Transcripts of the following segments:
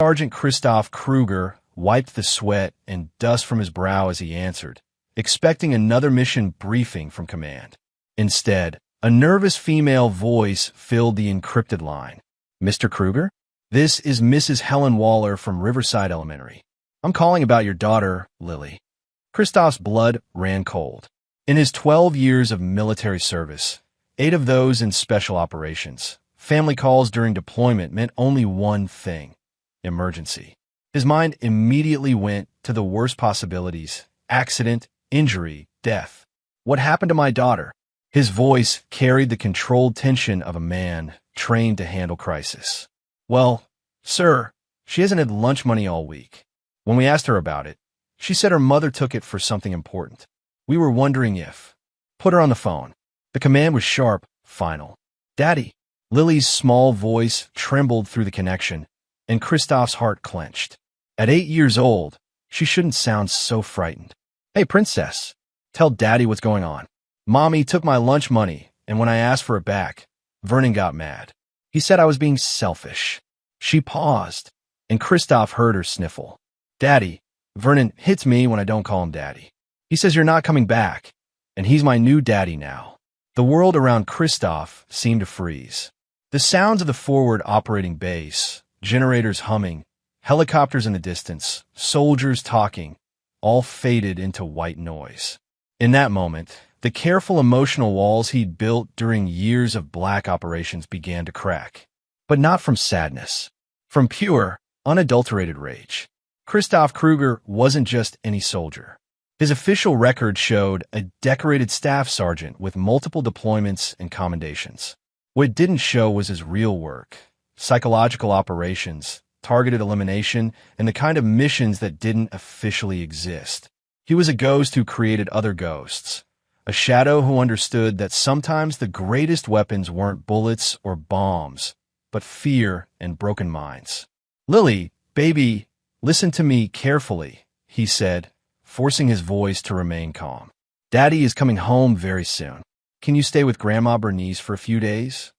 Sergeant Christoph Kruger wiped the sweat and dust from his brow as he answered, expecting another mission briefing from command. Instead, a nervous female voice filled the encrypted line. "Mr. Kruger? This is Mrs. Helen Waller from Riverside Elementary. I'm calling about your daughter, Lily." Christoph's blood ran cold. In his 12 years of military service, 8 of those in special operations, family calls during deployment meant only one thing: emergency. His mind immediately went to the worst possibilities: accident, injury, death. What happened to my daughter? His voice carried the controlled tension of a man trained to handle crisis. "Well, sir, she hasn't had lunch money all week. When we asked her about it, she said her mother took it for something important. We were wondering if—" "Put her on the phone." The command was sharp, final. "Daddy." Lily's small voice trembled through the connection, and Christoph's heart clenched. At 8 years old, she shouldn't sound so frightened. "Hey, princess, tell Daddy what's going on. Mommy took my lunch money, and when I asked for it back, Vernon got mad. He said I was being selfish." She paused, and Christoph heard her sniffle. "Daddy, Vernon hits me when I don't call him Daddy. He says you're not coming back, and he's my new daddy now." The world around Christoph seemed to freeze. The sounds of the forward operating base, generators humming, helicopters in the distance, soldiers talking, all faded into white noise. In that moment, the careful emotional walls he'd built during years of black operations began to crack. But not from sadness. From pure, unadulterated rage. Christoph Kruger wasn't just any soldier. His official record showed a decorated staff sergeant with multiple deployments and commendations. What it didn't show was his real work: psychological operations, targeted elimination, and the kind of missions that didn't officially exist. He was a ghost who created other ghosts. A shadow who understood that sometimes the greatest weapons weren't bullets or bombs, but fear and broken minds. "Lily, baby, listen to me carefully," he said, forcing his voice to remain calm. "Daddy is coming home very soon. Can you stay with Grandma Bernice for a few days?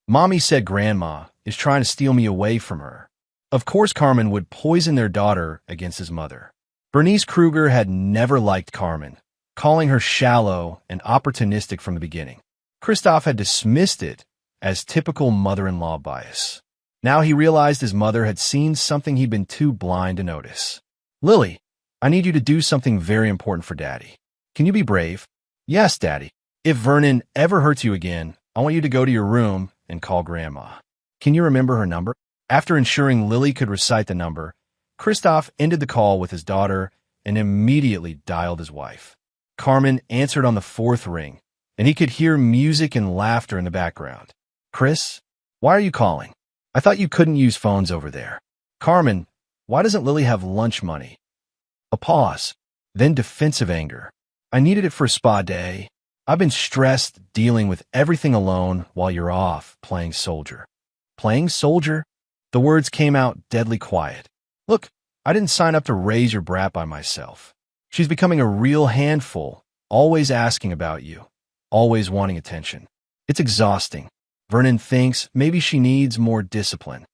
Mommy said Grandma is trying to steal me away from her." Of course Carmen would poison their daughter against his mother. Bernice Kruger had never liked Carmen, calling her shallow and opportunistic from the beginning. Christoph had dismissed it as typical mother-in-law bias. Now he realized his mother had seen something he'd been too blind to notice. "Lily, I need you to do something very important for Daddy. Can you be brave?" "Yes, Daddy. If Vernon ever hurts you again, I want you to go to your room and call Grandma. Can you remember her number?" After ensuring Lily could recite the number, Christoph ended the call with his daughter and immediately dialed his wife. Carmen answered on the 4th ring, and he could hear music and laughter in the background. "Chris, why are you calling? I thought you couldn't use phones over there." "Carmen, why doesn't Lily have lunch money?" A pause, then defensive anger. "I needed it for a spa day. I've been stressed dealing with everything alone while you're off playing soldier." "Playing soldier?" The words came out deadly quiet. "Look, I didn't sign up to raise your brat by myself. She's becoming a real handful, always asking about you, always wanting attention. It's exhausting. Vernon thinks maybe she needs more discipline."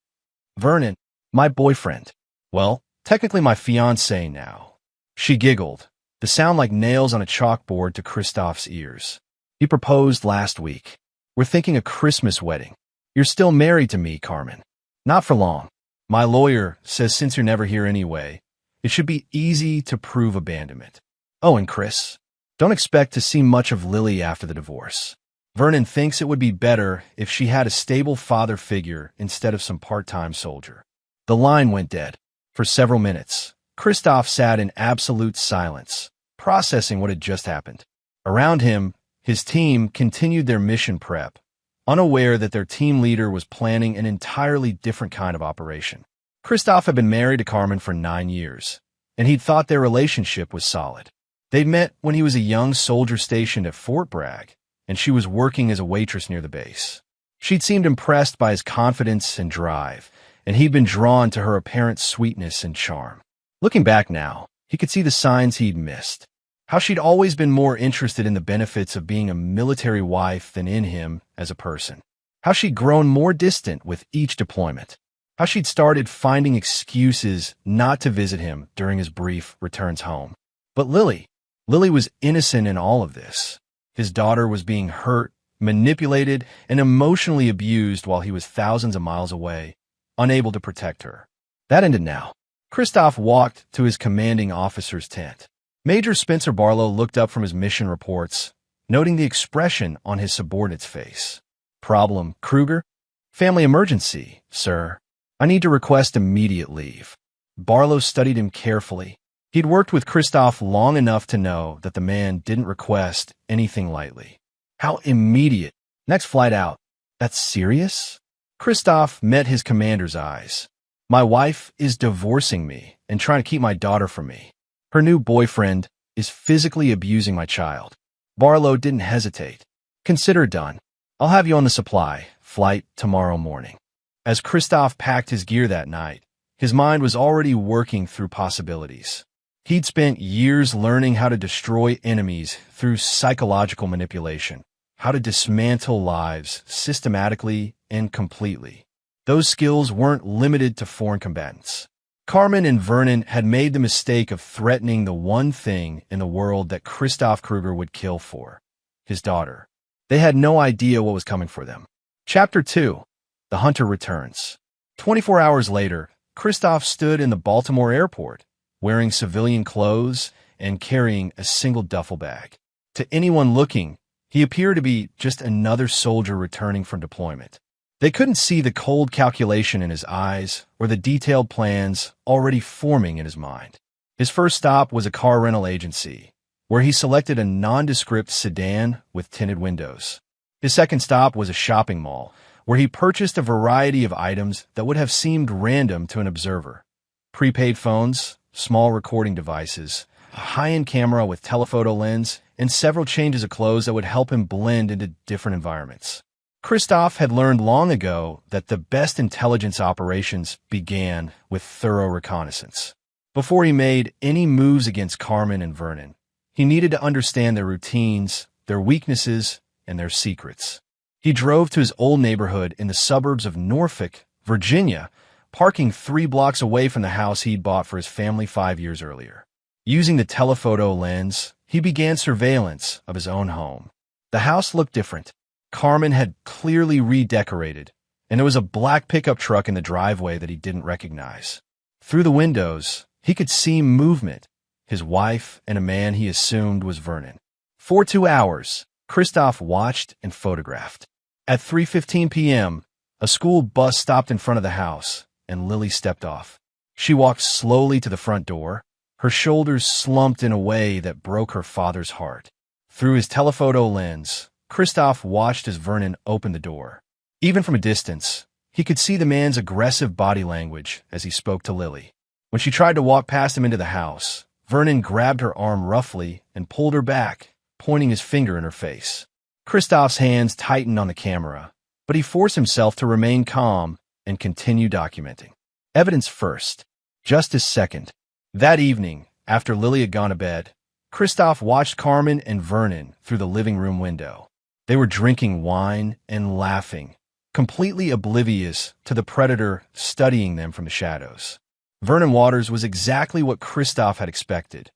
"Vernon, my boyfriend. Well, technically my fiancé now." She giggled, the sound like nails on a chalkboard to Christoph's ears. "He proposed last week. We're thinking a Christmas wedding. You're still married to me, Carmen." "Not for long. My lawyer says since you're never here anyway, it should be easy to prove abandonment." "Oh, and Chris, don't expect to see much of Lily after the divorce. Vernon thinks it would be better if she had a stable father figure instead of some part-time soldier." The line went dead. For several minutes, Christoph sat in absolute silence, processing what had just happened. Around him, his team continued their mission prep, unaware that their team leader was planning an entirely different kind of operation. Christoph had been married to Carmen for 9 years, and he'd thought their relationship was solid. They'd met when he was a young soldier stationed at Fort Bragg, and she was working as a waitress near the base. She'd seemed impressed by his confidence and drive, and he'd been drawn to her apparent sweetness and charm. Looking back now, he could see the signs he'd missed. How she'd always been more interested in the benefits of being a military wife than in him as a person. How she'd grown more distant with each deployment. how she'd started finding excuses not to visit him during his brief returns home. But Lily was innocent in all of this. His daughter was being hurt, manipulated, and emotionally abused while he was thousands of miles away, unable to protect her. That ended now. Christoph walked to his commanding officer's tent. Major Spencer Barlow looked up from his mission reports, noting the expression on his subordinate's face. Problem, Kruger? Family emergency, sir. I need to request immediate leave. Barlow studied him carefully. He'd worked with Christoph long enough to know that the man didn't request anything lightly. How immediate. Next flight out. That's serious? Christoph met his commander's eyes. My wife is divorcing me and trying to keep my daughter from me. Her new boyfriend is physically abusing my child. Barlow didn't hesitate. Consider it done. I'll have you on the supply flight tomorrow morning. As Christoph packed his gear that night, his mind was already working through possibilities. He'd spent years learning how to destroy enemies through psychological manipulation, how to dismantle lives systematically and completely. Those skills weren't limited to foreign combatants. Carmen and Vernon had made the mistake of threatening the one thing in the world that Christoph Kruger would kill for, his daughter. They had no idea what was coming for them. Chapter 2. The Hunter Returns. 24 hours later, Christoph stood in the Baltimore airport, wearing civilian clothes and carrying a single duffel bag. To anyone looking, he appeared to be just another soldier returning from deployment. They couldn't see the cold calculation in his eyes or the detailed plans already forming in his mind. His first stop was a car rental agency, where he selected a nondescript sedan with tinted windows. His second stop was a shopping mall, where he purchased a variety of items that would have seemed random to an observer. Prepaid phones, small recording devices, a high-end camera with telephoto lens, and several changes of clothes that would help him blend into different environments. Christoph had learned long ago that the best intelligence operations began with thorough reconnaissance. Before he made any moves against Carmen and Vernon, he needed to understand their routines, their weaknesses, and their secrets. He drove to his old neighborhood in the suburbs of Norfolk, Virginia, parking 3 blocks away from the house he'd bought for his family 5 years earlier. Using the telephoto lens, he began surveillance of his own home. The house looked different. Carmen had clearly redecorated, and there was a black pickup truck in the driveway that he didn't recognize. Through the windows, he could see movement, his wife and a man he assumed was Vernon. For 2 hours, Christoph watched and photographed. At 3:15 p.m., a school bus stopped in front of the house, and Lily stepped off. She walked slowly to the front door, her shoulders slumped in a way that broke her father's heart. Through his telephoto lens, Christoph watched as Vernon opened the door. Even from a distance, he could see the man's aggressive body language as he spoke to Lily. When she tried to walk past him into the house, Vernon grabbed her arm roughly and pulled her back, pointing his finger in her face. Christoph's hands tightened on the camera, but he forced himself to remain calm and continue documenting. Evidence first, justice second. That evening, after Lily had gone to bed, Christoph watched Carmen and Vernon through the living room window. They were drinking wine and laughing, completely oblivious to the predator studying them from the shadows. Vernon Waters was exactly what Christoph had expected.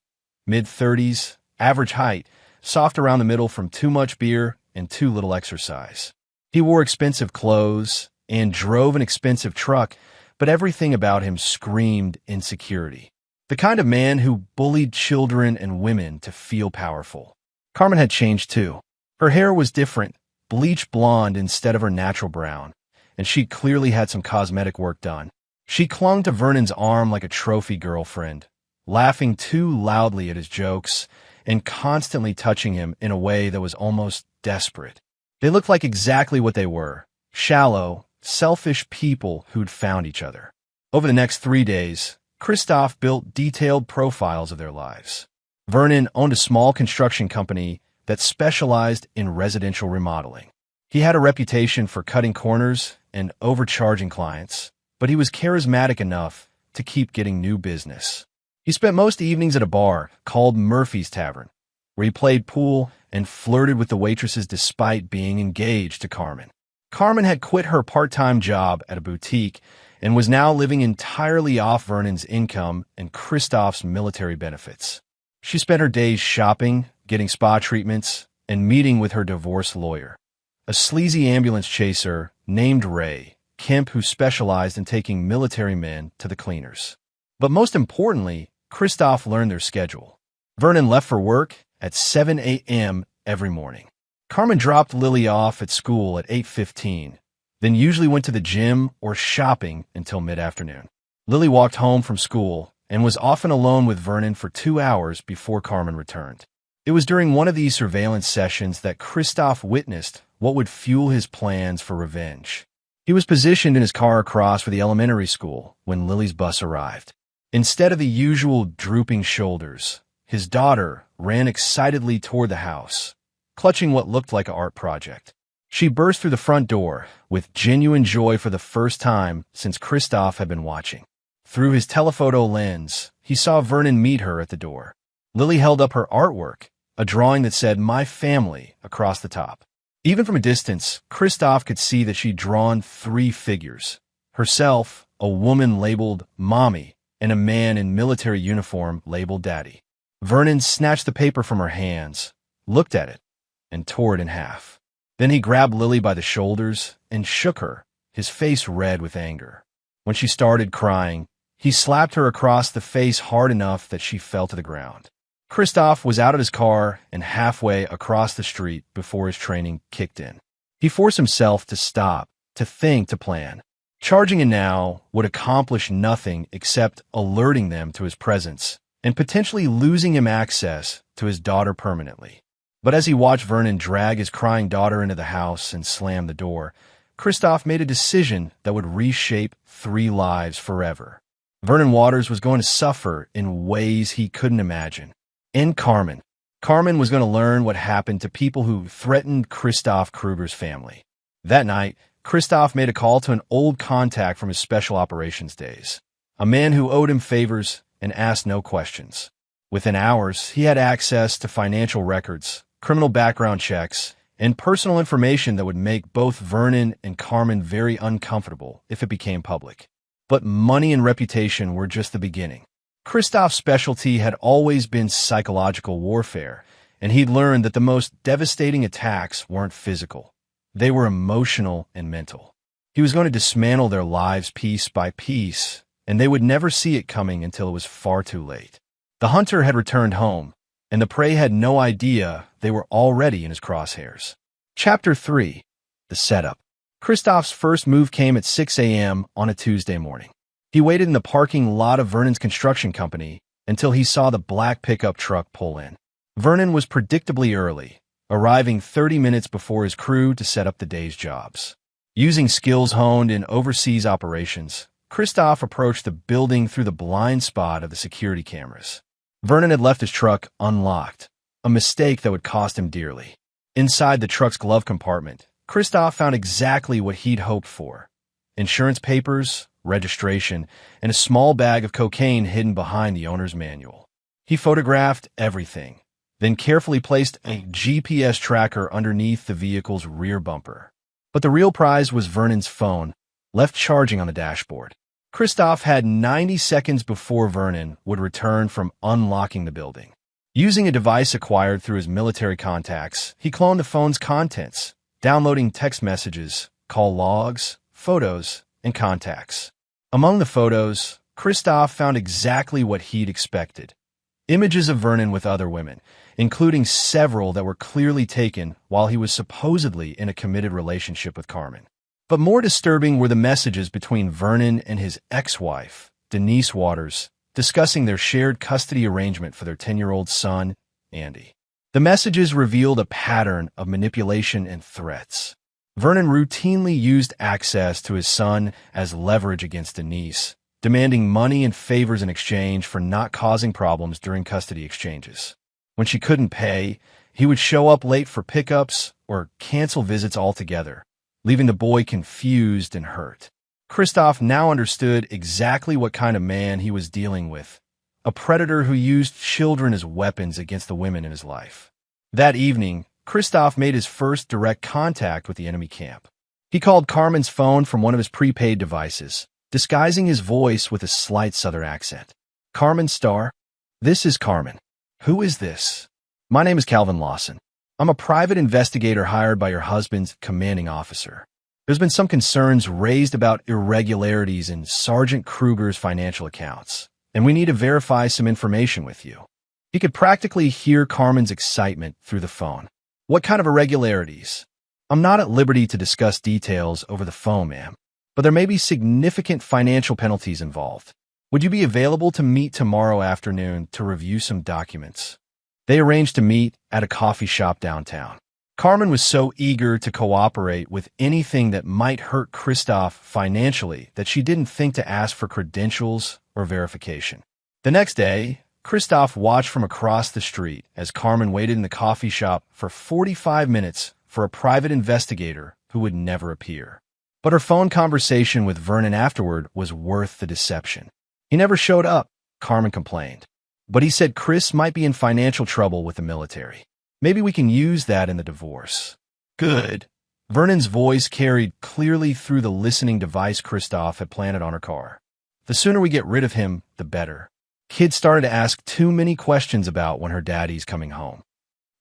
Mid-30s, average height, soft around the middle from too much beer and too little exercise. He wore expensive clothes and drove an expensive truck, but everything about him screamed insecurity. The kind of man who bullied children and women to feel powerful. Carmen had changed too. Her hair was different, bleached blonde instead of her natural brown, and she clearly had some cosmetic work done. She clung to Vernon's arm like a trophy girlfriend, laughing too loudly at his jokes and constantly touching him in a way that was almost desperate. They looked like exactly what they were, shallow, selfish people who'd found each other. Over the next 3 days, Christoph built detailed profiles of their lives. Vernon owned a small construction company that specialized in residential remodeling. He had a reputation for cutting corners and overcharging clients, but he was charismatic enough to keep getting new business. He spent most evenings at a bar called Murphy's Tavern, where he played pool and flirted with the waitresses despite being engaged to Carmen. Carmen had quit her part-time job at a boutique and was now living entirely off Vernon's income and Christoph's military benefits. She spent her days shopping, getting spa treatments, and meeting with her divorce lawyer, a sleazy ambulance chaser named Ray Kemp who specialized in taking military men to the cleaners. But most importantly, Christoph learned their schedule. Vernon left for work at 7 a.m. every morning. Carmen dropped Lily off at school at 8:15, then usually went to the gym or shopping until mid-afternoon. Lily walked home from school and was often alone with Vernon for 2 hours before Carmen returned. It was during one of these surveillance sessions that Christoph witnessed what would fuel his plans for revenge. He was positioned in his car across from the elementary school when Lily's bus arrived. Instead of the usual drooping shoulders, his daughter ran excitedly toward the house, clutching what looked like an art project. She burst through the front door with genuine joy for the first time since Christoph had been watching. Through his telephoto lens, he saw Vernon meet her at the door. Lily held up her artwork, a drawing that said "My Family" across the top. Even from a distance, Christoph could see that she'd drawn 3 figures: herself, a woman labeled Mommy, and a man in military uniform labeled Daddy. Vernon snatched the paper from her hands, looked at it, and tore it in half. Then he grabbed Lily by the shoulders and shook her, his face red with anger. When she started crying, he slapped her across the face hard enough that she fell to the ground. Christoph was out of his car and halfway across the street before his training kicked in. He forced himself to stop, to think, to plan. Charging in now would accomplish nothing except alerting them to his presence and potentially losing him access to his daughter permanently. But as he watched Vernon drag his crying daughter into the house and slam the door, Christoph made a decision that would reshape 3 lives forever. Vernon Waters was going to suffer in ways he couldn't imagine. And Carmen. Carmen was going to learn what happened to people who threatened Christoph Kruger's family. That night, Christoph made a call to an old contact from his special operations days, a man who owed him favors and asked no questions. Within hours, he had access to financial records, criminal background checks, and personal information that would make both Vernon and Carmen very uncomfortable if it became public. But money and reputation were just the beginning. Christoph's specialty had always been psychological warfare, and he'd learned that the most devastating attacks weren't physical. They were emotional and mental. He was going to dismantle their lives piece by piece, and they would never see it coming until it was far too late. The hunter had returned home, and the prey had no idea they were already in his crosshairs. Chapter 3. The Setup. Christoph's first move came at 6 a.m. on a Tuesday morning. He waited in the parking lot of Vernon's construction company until he saw the black pickup truck pull in. Vernon was predictably early, arriving 30 minutes before his crew to set up the day's jobs. Using skills honed in overseas operations, Christoph approached the building through the blind spot of the security cameras. Vernon had left his truck unlocked, a mistake that would cost him dearly. Inside the truck's glove compartment, Christoph found exactly what he'd hoped for: insurance papers, registration, and a small bag of cocaine hidden behind the owner's manual. He photographed everything, then carefully placed a GPS tracker underneath the vehicle's rear bumper. But the real prize was Vernon's phone, left charging on the dashboard. Christoph had 90 seconds before Vernon would return from unlocking the building. Using a device acquired through his military contacts, he cloned the phone's contents, downloading text messages, call logs, photos, and contacts. Among the photos, Christoph found exactly what he'd expected: images of Vernon with other women, including several that were clearly taken while he was supposedly in a committed relationship with Carmen. But more disturbing were the messages between Vernon and his ex-wife, Denise Waters, discussing their shared custody arrangement for their 10-year-old son, Andy. The messages revealed a pattern of manipulation and threats. Vernon routinely used access to his son as leverage against Denise, demanding money and favors in exchange for not causing problems during custody exchanges. When she couldn't pay, he would show up late for pickups or cancel visits altogether, leaving the boy confused and hurt. Christoph now understood exactly what kind of man he was dealing with: a predator who used children as weapons against the women in his life. That evening, Christoph made his first direct contact with the enemy camp. He called Carmen's phone from one of his prepaid devices, disguising his voice with a slight southern accent. Carmen Starr? This is Carmen. Who is this? My name is Calvin Lawson. I'm a private investigator hired by your husband's commanding officer. There's been some concerns raised about irregularities in Sergeant Kruger's financial accounts, and we need to verify some information with you. He could practically hear Carmen's excitement through the phone. What kind of irregularities? I'm not at liberty to discuss details over the phone, ma'am, but there may be significant financial penalties involved. Would you be available to meet tomorrow afternoon to review some documents? They arranged to meet at a coffee shop downtown. Carmen was so eager to cooperate with anything that might hurt Christoph financially that she didn't think to ask for credentials or verification. The next day, Christoph watched from across the street as Carmen waited in the coffee shop for 45 minutes for a private investigator who would never appear. But her phone conversation with Vernon afterward was worth the deception. He never showed up, Carmen complained. But he said Chris might be in financial trouble with the military. Maybe we can use that in the divorce. Good. Vernon's voice carried clearly through the listening device Christoph had planted on her car. The sooner we get rid of him, the better. Kids started to ask too many questions about when her daddy's coming home.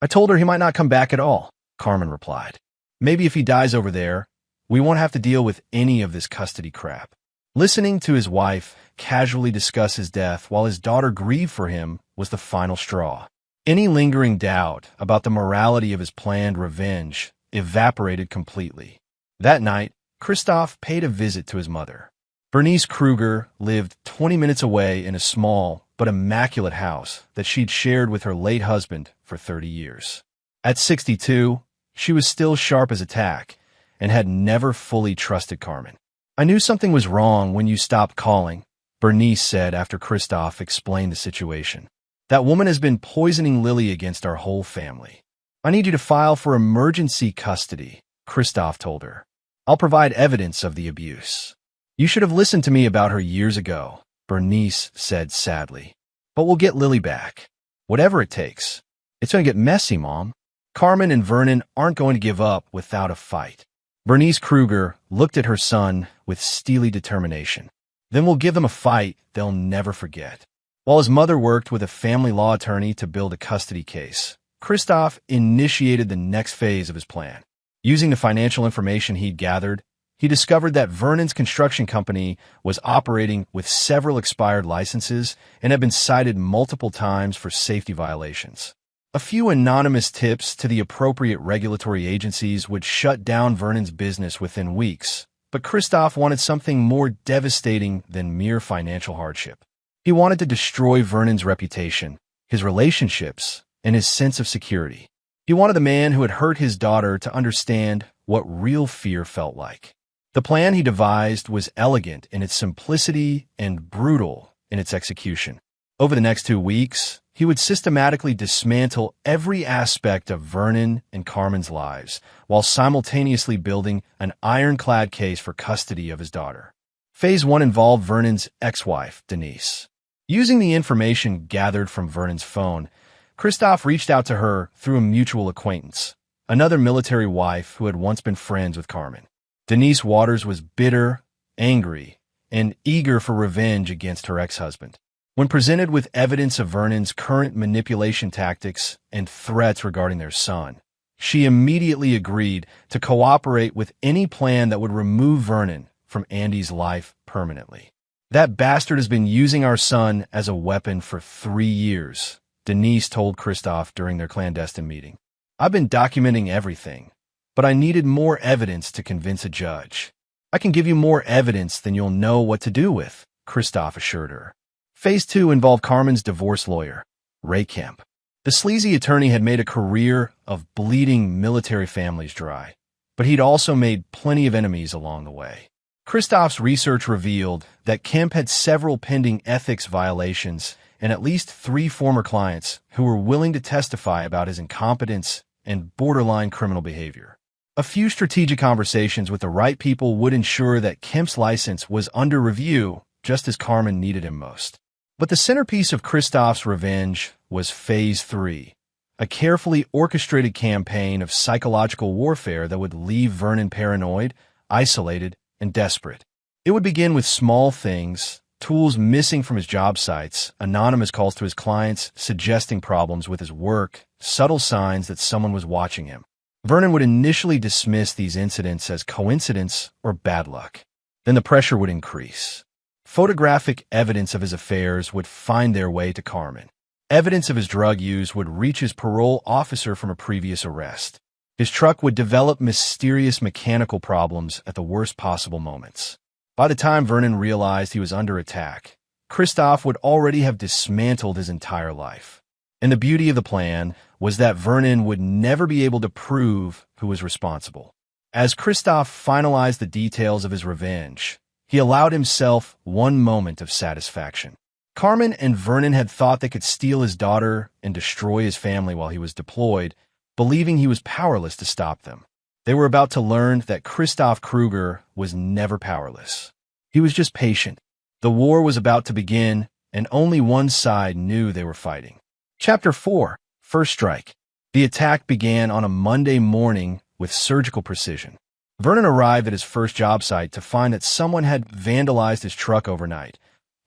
I told her he might not come back at all, Carmen replied. Maybe if he dies over there, we won't have to deal with any of this custody crap. Listening to his wife casually discuss his death while his daughter grieved for him was the final straw. Any lingering doubt about the morality of his planned revenge evaporated completely. That night, Christoph paid a visit to his mother. Bernice Kruger lived 20 minutes away in a small but immaculate house that she'd shared with her late husband for 30 years. At 62, she was still sharp as a tack and had never fully trusted Carmen. I knew something was wrong when you stopped calling, Bernice said after Christoph explained the situation. That woman has been poisoning Lily against our whole family. I need you to file for emergency custody, Christoph told her. I'll provide evidence of the abuse. You should have listened to me about her years ago, Bernice said sadly. But we'll get Lily back. Whatever it takes. It's going to get messy, Mom. Carmen and Vernon aren't going to give up without a fight. Bernice Kruger looked at her son with steely determination. Then we'll give them a fight they'll never forget. While his mother worked with a family law attorney to build a custody case, Christoph initiated the next phase of his plan. Using the financial information he'd gathered, he discovered that Vernon's construction company was operating with several expired licenses and had been cited multiple times for safety violations. A few anonymous tips to the appropriate regulatory agencies would shut down Vernon's business within weeks, but Christoph wanted something more devastating than mere financial hardship. He wanted to destroy Vernon's reputation, his relationships, and his sense of security. He wanted the man who had hurt his daughter to understand what real fear felt like. The plan he devised was elegant in its simplicity and brutal in its execution. Over the next 2 weeks, he would systematically dismantle every aspect of Vernon and Carmen's lives, while simultaneously building an ironclad case for custody of his daughter. Phase 1 involved Vernon's ex-wife, Denise. Using the information gathered from Vernon's phone, Christoph reached out to her through a mutual acquaintance, another military wife who had once been friends with Carmen. Denise Waters was bitter, angry, and eager for revenge against her ex-husband. When presented with evidence of Vernon's current manipulation tactics and threats regarding their son, she immediately agreed to cooperate with any plan that would remove Vernon from Andy's life permanently. That bastard has been using our son as a weapon for 3 years, Denise told Christoph during their clandestine meeting. I've been documenting everything, but I needed more evidence to convince a judge. I can give you more evidence than you'll know what to do with, Christoph assured her. Phase 2 involved Carmen's divorce lawyer, Ray Kemp. The sleazy attorney had made a career of bleeding military families dry, but he'd also made plenty of enemies along the way. Christoph's research revealed that Kemp had several pending ethics violations and at least 3 former clients who were willing to testify about his incompetence and borderline criminal behavior. A few strategic conversations with the right people would ensure that Kemp's license was under review just as Carmen needed him most. But the centerpiece of Christoph's revenge was Phase 3, a carefully orchestrated campaign of psychological warfare that would leave Vernon paranoid, isolated, and desperate. It would begin with small things, tools missing from his job sites, anonymous calls to his clients suggesting problems with his work, subtle signs that someone was watching him. Vernon would initially dismiss these incidents as coincidence or bad luck. Then the pressure would increase. Photographic evidence of his affairs would find their way to Carmen. Evidence of his drug use would reach his parole officer from a previous arrest. His truck would develop mysterious mechanical problems at the worst possible moments. By the time Vernon realized he was under attack, Christoph would already have dismantled his entire life. And the beauty of the plan was that Vernon would never be able to prove who was responsible. As Christoph finalized the details of his revenge, he allowed himself one moment of satisfaction. Carmen and Vernon had thought they could steal his daughter and destroy his family while he was deployed, believing he was powerless to stop them. They were about to learn that Christoph Kruger was never powerless. He was just patient. The war was about to begin, and only one side knew they were fighting. Chapter 4. First Strike. The attack began on a Monday morning with surgical precision. Vernon arrived at his first job site to find that someone had vandalized his truck overnight.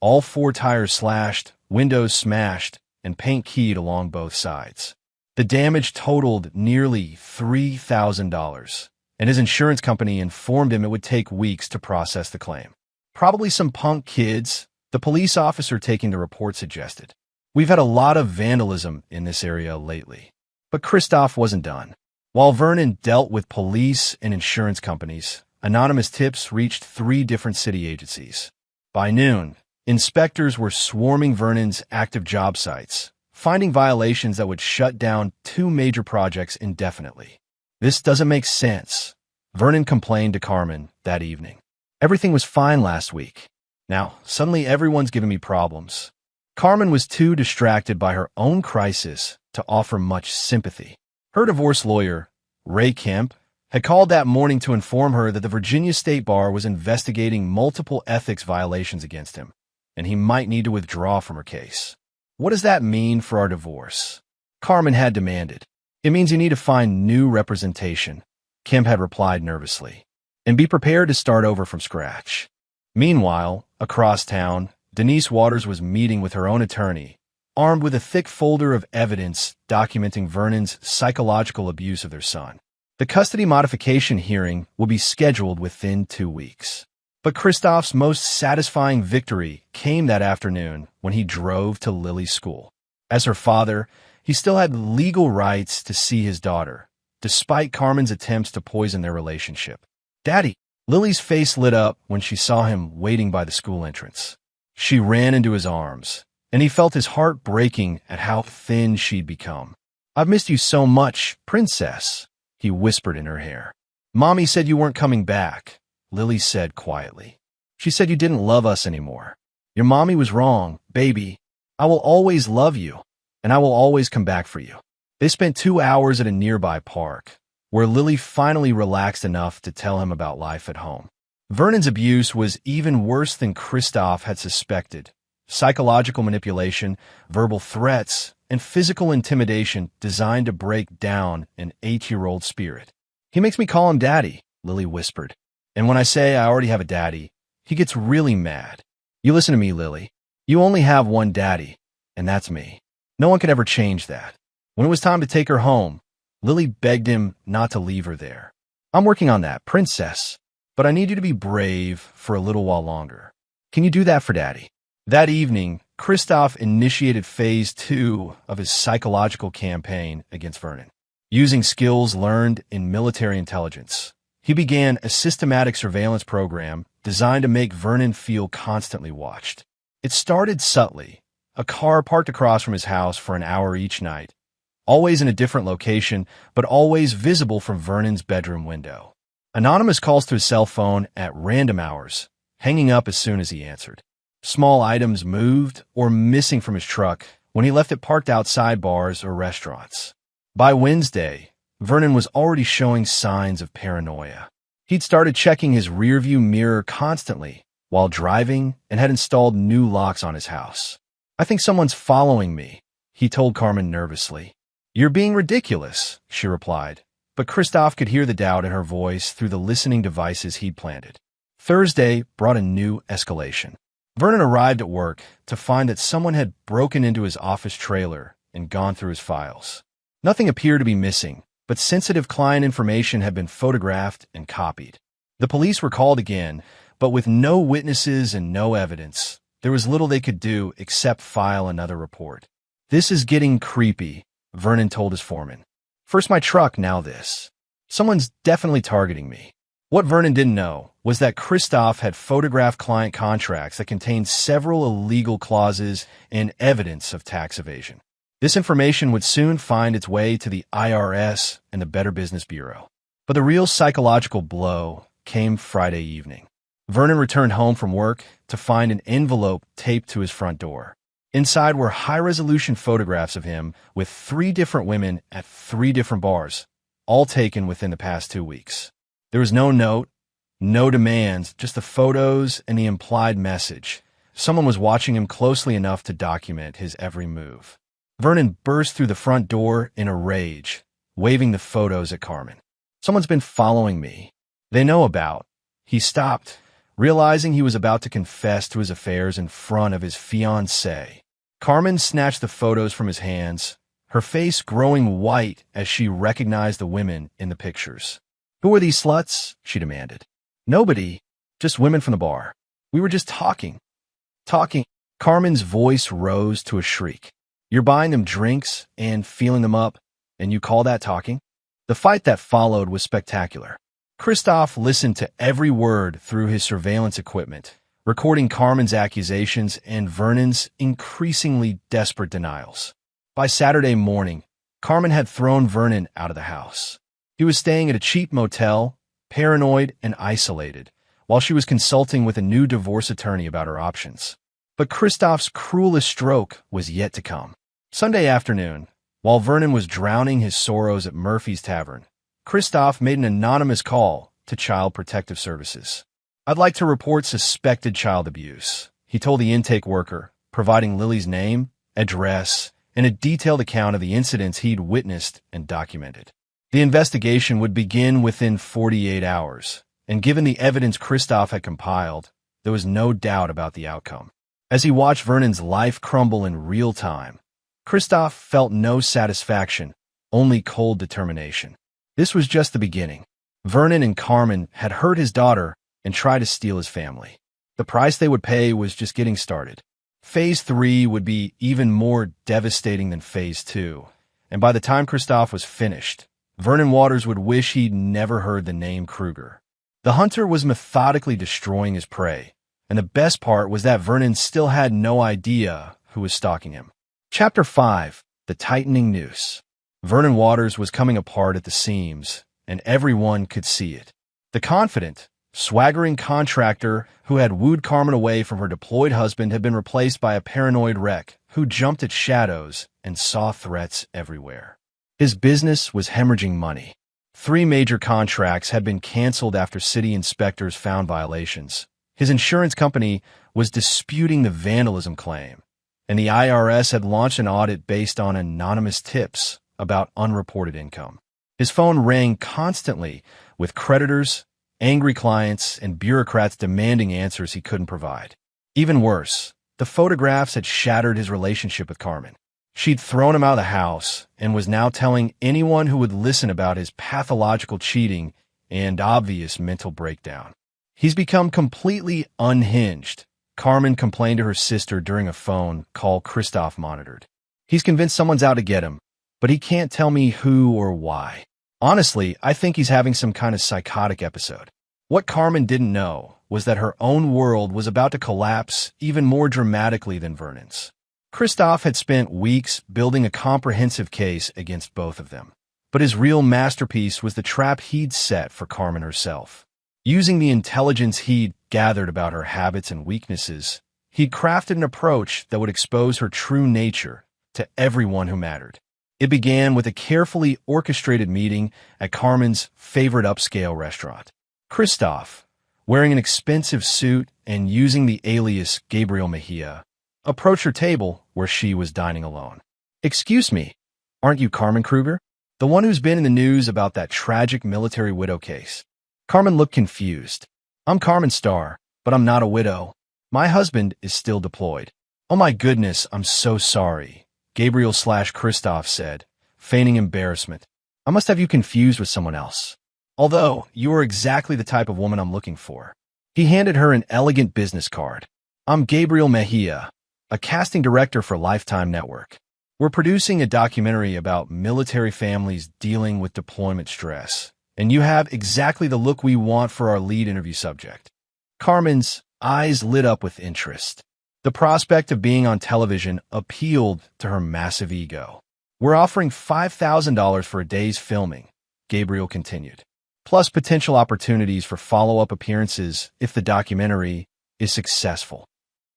All 4 tires slashed, windows smashed, and paint keyed along both sides. The damage totaled nearly $3,000, and his insurance company informed him it would take weeks to process the claim. Probably some punk kids, the police officer taking the report suggested. We've had a lot of vandalism in this area lately. But Christoph wasn't done. While Vernon dealt with police and insurance companies, anonymous tips reached 3 different city agencies. By noon, inspectors were swarming Vernon's active job sites, finding violations that would shut down 2 major projects indefinitely. This doesn't make sense, Vernon complained to Carmen that evening. Everything was fine last week. Now, suddenly everyone's giving me problems. Carmen was too distracted by her own crisis to offer much sympathy. Her divorce lawyer, Ray Kemp, had called that morning to inform her that the Virginia State Bar was investigating multiple ethics violations against him, and he might need to withdraw from her case. What does that mean for our divorce? Carmen had demanded. It means you need to find new representation, Kemp had replied nervously, and be prepared to start over from scratch. Meanwhile, across town, Denise Waters was meeting with her own attorney, armed with a thick folder of evidence documenting Vernon's psychological abuse of their son. The custody modification hearing will be scheduled within 2 weeks. But Christoph's most satisfying victory came that afternoon when he drove to Lily's school. As her father, he still had legal rights to see his daughter, despite Carmen's attempts to poison their relationship. "Daddy!" Lily's face lit up when she saw him waiting by the school entrance. She ran into his arms, and he felt his heart breaking at how thin she'd become. "I've missed you so much, princess," he whispered in her hair. "Mommy said you weren't coming back," Lily said quietly. "She said you didn't love us anymore. Your mommy was wrong, baby. I will always love you, and I will always come back for you." They spent 2 hours at a nearby park, where Lily finally relaxed enough to tell him about life at home. Vernon's abuse was even worse than Christoph had suspected. Psychological manipulation, verbal threats, and physical intimidation designed to break down an 8-year-old spirit. "He makes me call him daddy," Lily whispered. "And when I say I already have a daddy, he gets really mad. You listen to me, Lily. You only have one daddy, and that's me. No one can ever change that." When it was time to take her home, Lily begged him not to leave her there. "I'm working on that, princess, but I need you to be brave for a little while longer. Can you do that for Daddy?" That evening, Christoph initiated phase 2 of his psychological campaign against Vernon. Using skills learned in military intelligence, he began a systematic surveillance program designed to make Vernon feel constantly watched. It started subtly, a car parked across from his house for an hour each night, always in a different location, but always visible from Vernon's bedroom window. Anonymous calls to his cell phone at random hours, hanging up as soon as he answered. Small items moved or missing from his truck when he left it parked outside bars or restaurants. By Wednesday, Vernon was already showing signs of paranoia. He'd started checking his rearview mirror constantly while driving and had installed new locks on his house. "I think someone's following me," he told Carmen nervously. "You're being ridiculous," she replied, but Christoph could hear the doubt in her voice through the listening devices he'd planted. Thursday brought a new escalation. Vernon arrived at work to find that someone had broken into his office trailer and gone through his files. Nothing appeared to be missing, but sensitive client information had been photographed and copied. The police were called again, but with no witnesses and no evidence, there was little they could do except file another report. "This is getting creepy," Vernon told his foreman. "First my truck, now this. Someone's definitely targeting me." What Vernon didn't know was that Christoph had photographed client contracts that contained several illegal clauses and evidence of tax evasion. This information would soon find its way to the IRS and the Better Business Bureau. But the real psychological blow came Friday evening. Vernon returned home from work to find an envelope taped to his front door. Inside were high-resolution photographs of him with 3 different women at 3 different bars, all taken within the past 2 weeks. There was no note, no demands, just the photos and the implied message. Someone was watching him closely enough to document his every move. Vernon burst through the front door in a rage, waving the photos at Carmen. "Someone's been following me. They know about." He stopped, realizing he was about to confess to his affairs in front of his fiancée. Carmen snatched the photos from his hands, her face growing white as she recognized the women in the pictures. "Who are these sluts?" she demanded. "Nobody. Just women from the bar. We were just talking." Talking. Carmen's voice rose to a shriek. "You're buying them drinks and feeling them up, and you call that talking?" The fight that followed was spectacular. Christoph listened to every word through his surveillance equipment, recording Carmen's accusations and Vernon's increasingly desperate denials. By Saturday morning, Carmen had thrown Vernon out of the house. He was staying at a cheap motel, paranoid and isolated, while she was consulting with a new divorce attorney about her options. But Christoph's cruelest stroke was yet to come. Sunday afternoon, while Vernon was drowning his sorrows at Murphy's Tavern, Christoph made an anonymous call to Child Protective Services. "I'd like to report suspected child abuse," he told the intake worker, providing Lily's name, address, and a detailed account of the incidents he'd witnessed and documented. The investigation would begin within 48 hours, and given the evidence Christoph had compiled, there was no doubt about the outcome. As he watched Vernon's life crumble in real time, Christoph felt no satisfaction, only cold determination. This was just the beginning. Vernon and Carmen had hurt his daughter and tried to steal his family. The price they would pay was just getting started. Phase 3 would be even more devastating than Phase 2, and by the time Christoph was finished, Vernon Waters would wish he'd never heard the name Kruger. The hunter was methodically destroying his prey, and the best part was that Vernon still had no idea who was stalking him. Chapter 5. The Tightening Noose. Vernon Waters was coming apart at the seams, and everyone could see it. The confident, swaggering contractor who had wooed Carmen away from her deployed husband had been replaced by a paranoid wreck who jumped at shadows and saw threats everywhere. His business was hemorrhaging money. 3 major contracts had been canceled after city inspectors found violations. His insurance company was disputing the vandalism claim, and the IRS had launched an audit based on anonymous tips about unreported income. His phone rang constantly with creditors, angry clients, and bureaucrats demanding answers he couldn't provide. Even worse, the photographs had shattered his relationship with Carmen. She'd thrown him out of the house and was now telling anyone who would listen about his pathological cheating and obvious mental breakdown. "He's become completely unhinged," Carmen complained to her sister during a phone call Christoph monitored. "He's convinced someone's out to get him, but he can't tell me who or why. Honestly, I think he's having some kind of psychotic episode." What Carmen didn't know was that her own world was about to collapse even more dramatically than Vernon's. Christoph had spent weeks building a comprehensive case against both of them. But his real masterpiece was the trap he'd set for Carmen herself. Using the intelligence he'd gathered about her habits and weaknesses, he'd crafted an approach that would expose her true nature to everyone who mattered. It began with a carefully orchestrated meeting at Carmen's favorite upscale restaurant. Christoph, wearing an expensive suit and using the alias Gabriel Mejia, approached her table where she was dining alone. "Excuse me, aren't you Carmen Kruger? The one who's been in the news about that tragic military widow case?" Carmen looked confused. I'm Carmen Starr, but I'm not a widow. My husband is still deployed. Oh my goodness, I'm so sorry, Gabriel/Christoph said, feigning embarrassment. I must have you confused with someone else. Although, you are exactly the type of woman I'm looking for. He handed her an elegant business card. I'm Gabriel Mejia, a casting director for Lifetime Network. We're producing a documentary about military families dealing with deployment stress, and you have exactly the look we want for our lead interview subject. Carmen's eyes lit up with interest. The prospect of being on television appealed to her massive ego. We're offering $5,000 for a day's filming, Gabriel continued, plus potential opportunities for follow-up appearances if the documentary is successful.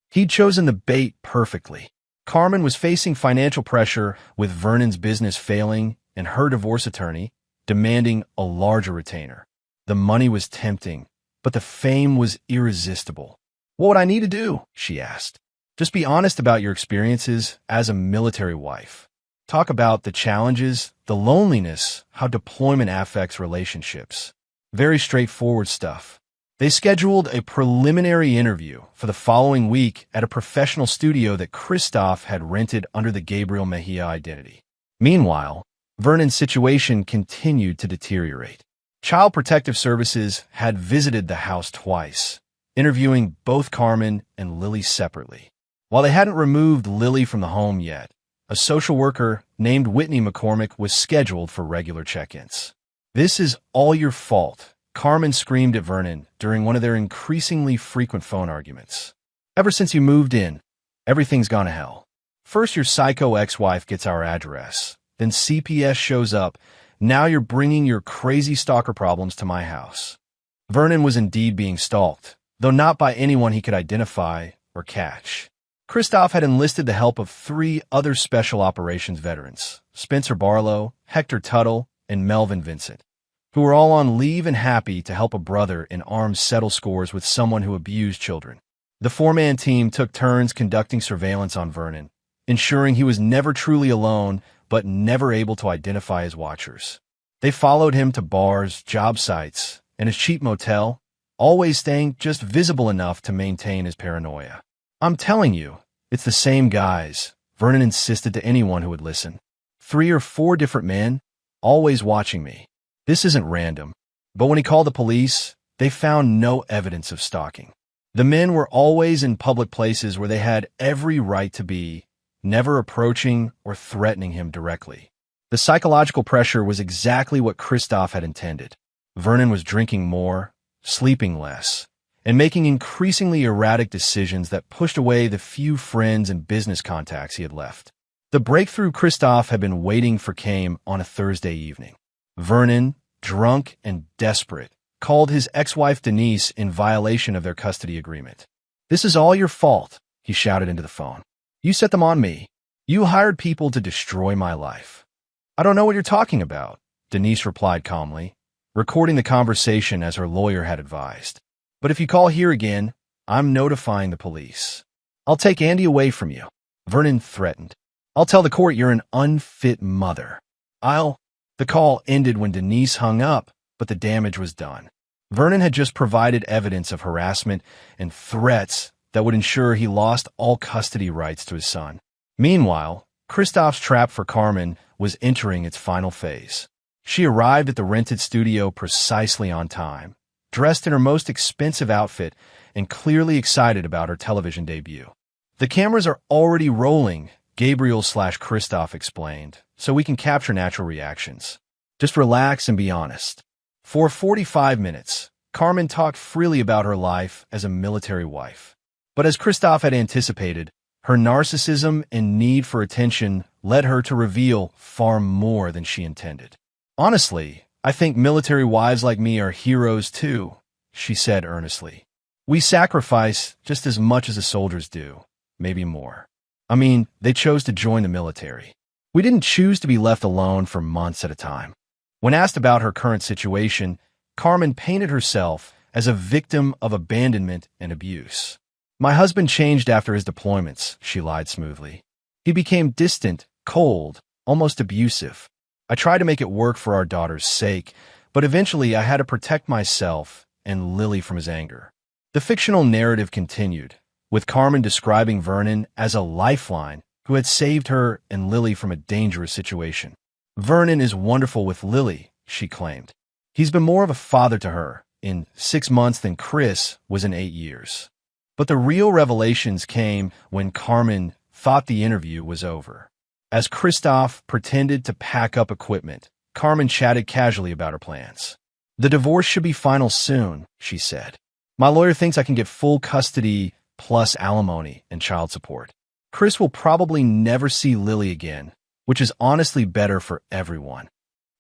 He'd chosen the bait perfectly. Carmen was facing financial pressure with Vernon's business failing and her divorce attorney demanding a larger retainer. The money was tempting, but the fame was irresistible. What would I need to do? She asked. Just be honest about your experiences as a military wife. Talk about the challenges, the loneliness, how deployment affects relationships. Very straightforward stuff. They scheduled a preliminary interview for the following week at a professional studio that Christoph had rented under the Gabriel Mejia identity. Meanwhile, Vernon's situation continued to deteriorate. Child Protective Services had visited the house twice, interviewing both Carmen and Lily separately. While they hadn't removed Lily from the home yet, a social worker named Whitney McCormick was scheduled for regular check-ins. This is all your fault, Carmen screamed at Vernon during one of their increasingly frequent phone arguments. Ever since you moved in, everything's gone to hell. First your psycho ex-wife gets our address, then CPS shows up. Now you're bringing your crazy stalker problems to my house. Vernon was indeed being stalked, though not by anyone he could identify or catch. Christoph had enlisted the help of 3 other special operations veterans, Spencer Barlow, Hector Tuttle, and Melvin Vincent, who were all on leave and happy to help a brother in arms settle scores with someone who abused children. The 4-man team took turns conducting surveillance on Vernon, ensuring he was never truly alone but never able to identify his watchers. They followed him to bars, job sites, and his cheap motel, always staying just visible enough to maintain his paranoia. I'm telling you, it's the same guys, Vernon insisted to anyone who would listen. 3 or 4 different men, always watching me. This isn't random. But when he called the police, they found no evidence of stalking. The men were always in public places where they had every right to be, never approaching or threatening him directly. The psychological pressure was exactly what Christoph had intended. Vernon was drinking more, sleeping less, and making increasingly erratic decisions that pushed away the few friends and business contacts he had left. The breakthrough Christoph had been waiting for came on a Thursday evening. Vernon, drunk and desperate, called his ex-wife Denise in violation of their custody agreement. "This is all your fault," he shouted into the phone. "You set them on me. You hired people to destroy my life." "I don't know what you're talking about," Denise replied calmly, recording the conversation as her lawyer had advised. "But if you call here again, I'm notifying the police. I'll take Andy away from you," Vernon threatened. "I'll tell the court you're an unfit mother. The call ended when Denise hung up, but the damage was done. Vernon had just provided evidence of harassment and threats that would ensure he lost all custody rights to his son. Meanwhile, Christoph's trap for Carmen was entering its final phase. She arrived at the rented studio precisely on time, dressed in her most expensive outfit and clearly excited about her television debut. "The cameras are already rolling," Gabriel/Christoph explained, "so we can capture natural reactions. Just relax and be honest." For 45 minutes, Carmen talked freely about her life as a military wife. But as Christoph had anticipated, her narcissism and need for attention led her to reveal far more than she intended. "Honestly, I think military wives like me are heroes too," she said earnestly. "We sacrifice just as much as the soldiers do, maybe more. I mean, they chose to join the military. We didn't choose to be left alone for months at a time." When asked about her current situation, Carmen painted herself as a victim of abandonment and abuse. "My husband changed after his deployments," she lied smoothly. "He became distant, cold, almost abusive. I tried to make it work for our daughter's sake, but eventually I had to protect myself and Lily from his anger. The fictional narrative continued, with Carmen describing Vernon as a lifeline who had saved her and Lily from a dangerous situation. Vernon is wonderful with Lily, she claimed. He's been more of a father to her in 6 months than Chris was in 8 years. But the real revelations came when Carmen thought the interview was over. As Christoph pretended to pack up equipment, Carmen chatted casually about her plans. "The divorce should be final soon," she said. "My lawyer thinks I can get full custody plus alimony and child support. Chris will probably never see Lily again, which is honestly better for everyone."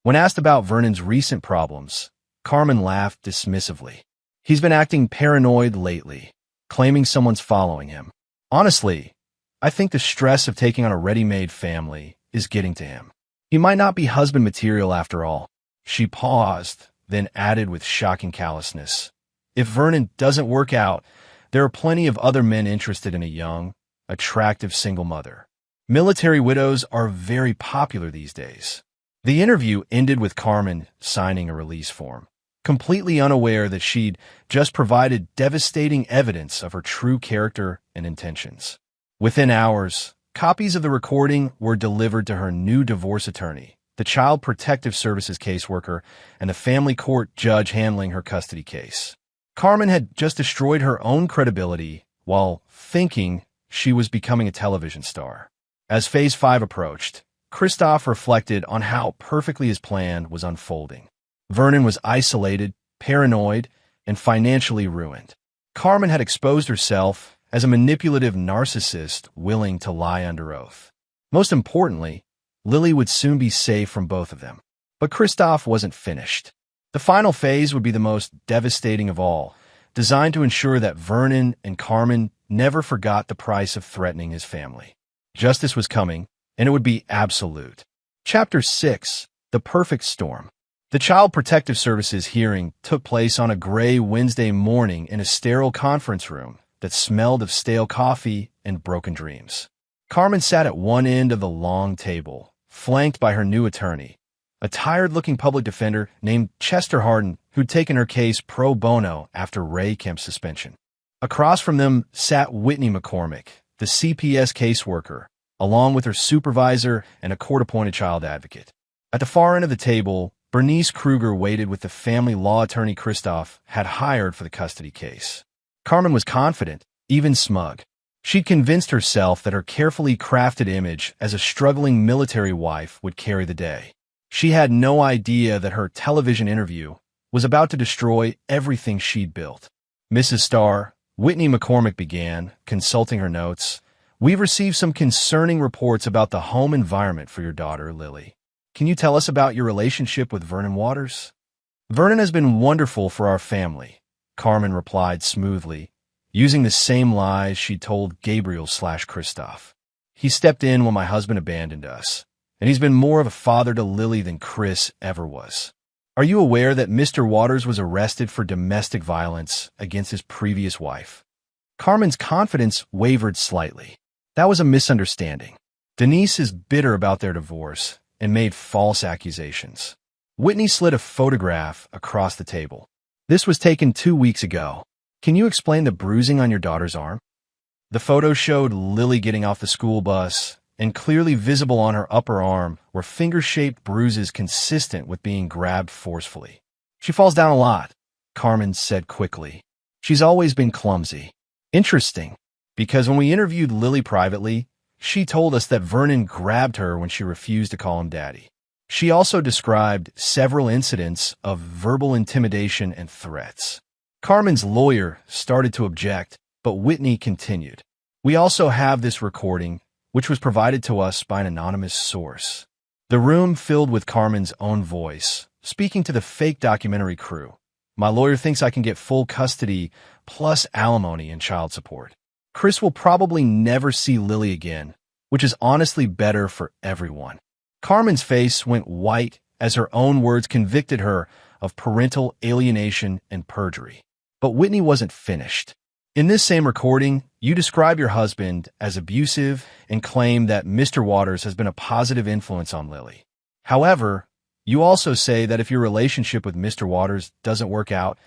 When asked about Vernon's recent problems, Carmen laughed dismissively. "He's been acting paranoid lately, claiming someone's following him. Honestly, I think the stress of taking on a ready-made family is getting to him. He might not be husband material after all." She paused, then added with shocking callousness, "If Vernon doesn't work out, there are plenty of other men interested in a young, attractive single mother. Military widows are very popular these days." The interview ended with Carmen signing a release form, completely unaware that she'd just provided devastating evidence of her true character and intentions. Within hours, copies of the recording were delivered to her new divorce attorney, the Child Protective Services caseworker, and the family court judge handling her custody case. Carmen had just destroyed her own credibility while thinking she was becoming a television star. As Phase 5 approached, Christoph reflected on how perfectly his plan was unfolding. Vernon was isolated, paranoid, and financially ruined. Carmen had exposed herself as a manipulative narcissist willing to lie under oath. Most importantly, Lily would soon be safe from both of them. But Christoph wasn't finished. The final phase would be the most devastating of all, designed to ensure that Vernon and Carmen never forgot the price of threatening his family. Justice was coming, and it would be absolute. Chapter 6: The Perfect Storm. The Child Protective Services hearing took place on a gray Wednesday morning in a sterile conference room that smelled of stale coffee and broken dreams. Carmen sat at one end of the long table, flanked by her new attorney, a tired-looking public defender named Chester Harden, who'd taken her case pro bono after Ray Kemp's suspension. Across from them sat Whitney McCormick, the CPS caseworker, along with her supervisor and a court-appointed child advocate. At the far end of the table, Bernice Kruger waited with the family law attorney Christoph had hired for the custody case. Carmen was confident, even smug. She'd convinced herself that her carefully crafted image as a struggling military wife would carry the day. She had no idea that her television interview was about to destroy everything she'd built. "Mrs. Starr," Whitney McCormick began, consulting her notes, "we've received some concerning reports about the home environment for your daughter, Lily. Can you tell us about your relationship with Vernon Waters?" "Vernon has been wonderful for our family," Carmen replied smoothly, using the same lies she'd told Gabriel/Christoph. "He stepped in when my husband abandoned us, and he's been more of a father to Lily than Chris ever was. Are you aware that Mr. Waters was arrested for domestic violence against his previous wife?" Carmen's confidence wavered slightly. That was a misunderstanding. Denise is bitter about their divorce and made false accusations. Whitney slid a photograph across the table. "This was taken 2 weeks ago. Can you explain the bruising on your daughter's arm?" The photo showed Lily getting off the school bus, and clearly visible on her upper arm were finger-shaped bruises consistent with being grabbed forcefully. "She falls down a lot," Carmen said quickly. "She's always been clumsy." "Interesting, because when we interviewed Lily privately, she told us that Vernon grabbed her when she refused to call him daddy. She also described several incidents of verbal intimidation and threats." Carmen's lawyer started to object, but Whitney continued. "We also have this recording, which was provided to us by an anonymous source." The room filled with Carmen's own voice, speaking to the fake documentary crew. "My lawyer thinks I can get full custody plus alimony and child support. Chris will probably never see Lily again, which is honestly better for everyone." Carmen's face went white as her own words convicted her of parental alienation and perjury. But Whitney wasn't finished. "In this same recording, you describe your husband as abusive and claim that Mr. Waters has been a positive influence on Lily. However, you also say that if your relationship with Mr. Waters doesn't work out,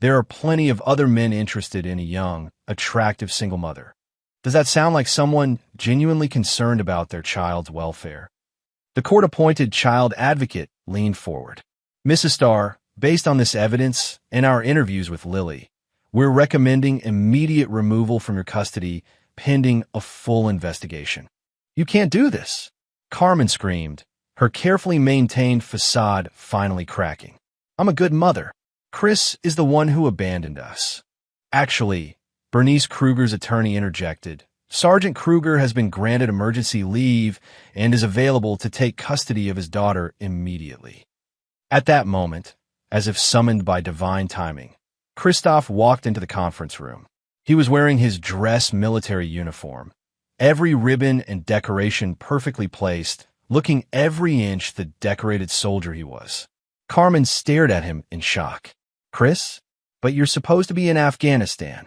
There are plenty of other men interested in a young, attractive single mother. Does that sound like someone genuinely concerned about their child's welfare? The court-appointed child advocate leaned forward. Mrs. Starr, based on this evidence and our interviews with Lily, we're recommending immediate removal from your custody pending a full investigation. You can't do this, Carmen screamed, her carefully maintained facade finally cracking. I'm a good mother. Chris is the one who abandoned us. Actually, Bernice Kruger's attorney interjected. Sergeant Kruger has been granted emergency leave and is available to take custody of his daughter immediately. At that moment, as if summoned by divine timing, Christoph walked into the conference room. He was wearing his dress military uniform, every ribbon and decoration perfectly placed, looking every inch the decorated soldier he was. Carmen stared at him in shock. Chris? But you're supposed to be in Afghanistan.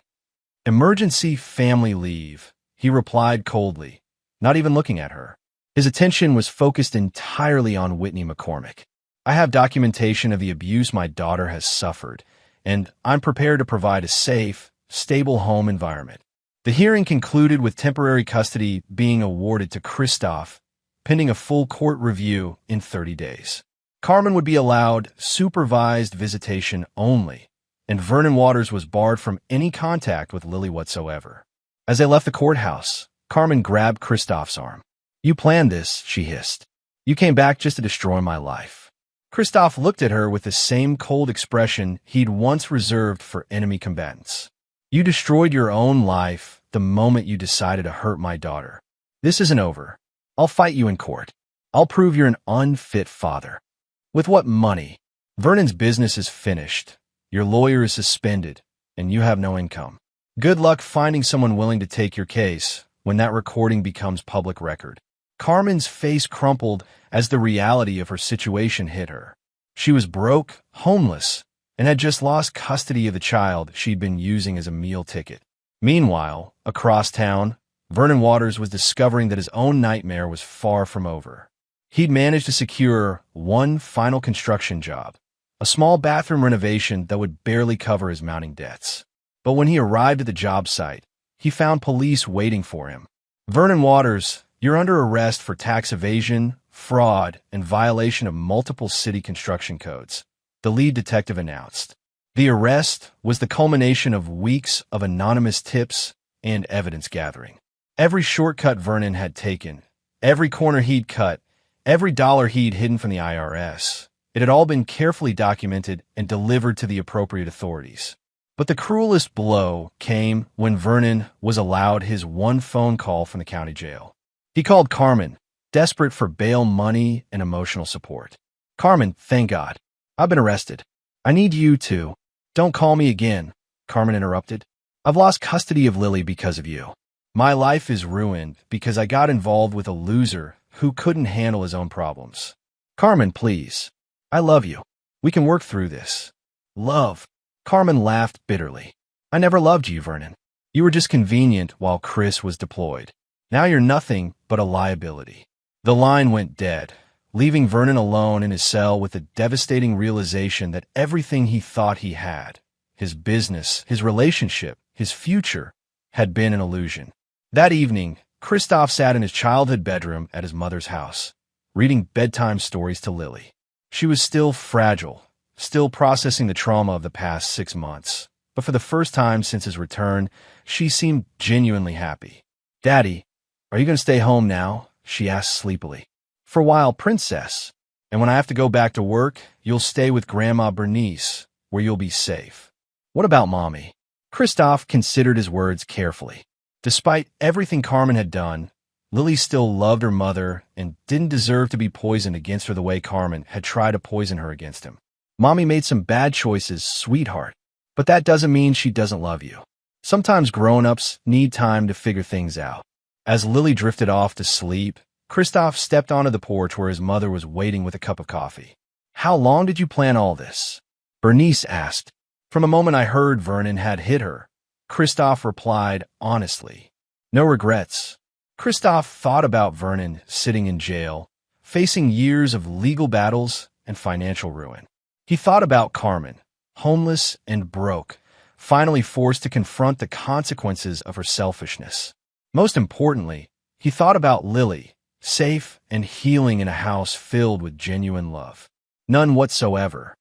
Emergency family leave, he replied coldly, not even looking at her. His attention was focused entirely on Whitney McCormick. I have documentation of the abuse my daughter has suffered, and I'm prepared to provide a safe, stable home environment. The hearing concluded with temporary custody being awarded to Christoph, pending a full court review in 30 days. Carmen would be allowed supervised visitation only, and Vernon Waters was barred from any contact with Lily whatsoever. As they left the courthouse, Carmen grabbed Christoph's arm. You planned this, she hissed. You came back just to destroy my life. Christoph looked at her with the same cold expression he'd once reserved for enemy combatants. You destroyed your own life the moment you decided to hurt my daughter. This isn't over. I'll fight you in court. I'll prove you're an unfit father. With what money? Vernon's business is finished. Your lawyer is suspended, and you have no income. Good luck finding someone willing to take your case when that recording becomes public record. Carmen's face crumpled as the reality of her situation hit her. She was broke, homeless, and had just lost custody of the child she'd been using as a meal ticket. Meanwhile, across town, Vernon Waters was discovering that his own nightmare was far from over. He'd managed to secure one final construction job, a small bathroom renovation that would barely cover his mounting debts. But when he arrived at the job site, he found police waiting for him. Vernon Waters, you're under arrest for tax evasion, fraud, and violation of multiple city construction codes, the lead detective announced. The arrest was the culmination of weeks of anonymous tips and evidence gathering. Every shortcut Vernon had taken, every corner he'd cut, every dollar he'd hidden from the IRS, it had all been carefully documented and delivered to the appropriate authorities. But the cruelest blow came when Vernon was allowed his one phone call from the county jail. He called Carmen, desperate for bail money and emotional support. Carmen, thank God. I've been arrested. I need you to. Don't call me again, Carmen interrupted. I've lost custody of Lily because of you. My life is ruined because I got involved with a loser who couldn't handle his own problems. Carmen, please. I love you. We can work through this. Love. Carmen laughed bitterly. I never loved you, Vernon. You were just convenient while Chris was deployed. Now you're nothing but a liability. The line went dead, leaving Vernon alone in his cell with the devastating realization that everything he thought he had, his business, his relationship, his future, had been an illusion. That evening, Christoph sat in his childhood bedroom at his mother's house, reading bedtime stories to Lily. She was still fragile, still processing the trauma of the past 6 months, but for the first time since his return, she seemed genuinely happy. Daddy, are you going to stay home now? She asked sleepily. For a while, princess. And when I have to go back to work, you'll stay with Grandma Bernice, where you'll be safe. What about Mommy? Christoph considered his words carefully. Despite everything Carmen had done, Lily still loved her mother and didn't deserve to be poisoned against her the way Carmen had tried to poison her against him. Mommy made some bad choices, sweetheart, but that doesn't mean she doesn't love you. Sometimes grown-ups need time to figure things out. As Lily drifted off to sleep, Christoph stepped onto the porch where his mother was waiting with a cup of coffee. How long did you plan all this? Bernice asked. From the moment I heard Vernon had hit her, Christoph replied honestly. No regrets. Christoph thought about Vernon sitting in jail, facing years of legal battles and financial ruin. He thought about Carmen, homeless and broke, finally forced to confront the consequences of her selfishness. Most importantly, he thought about Lily, safe and healing in a house filled with genuine love. None whatsoever.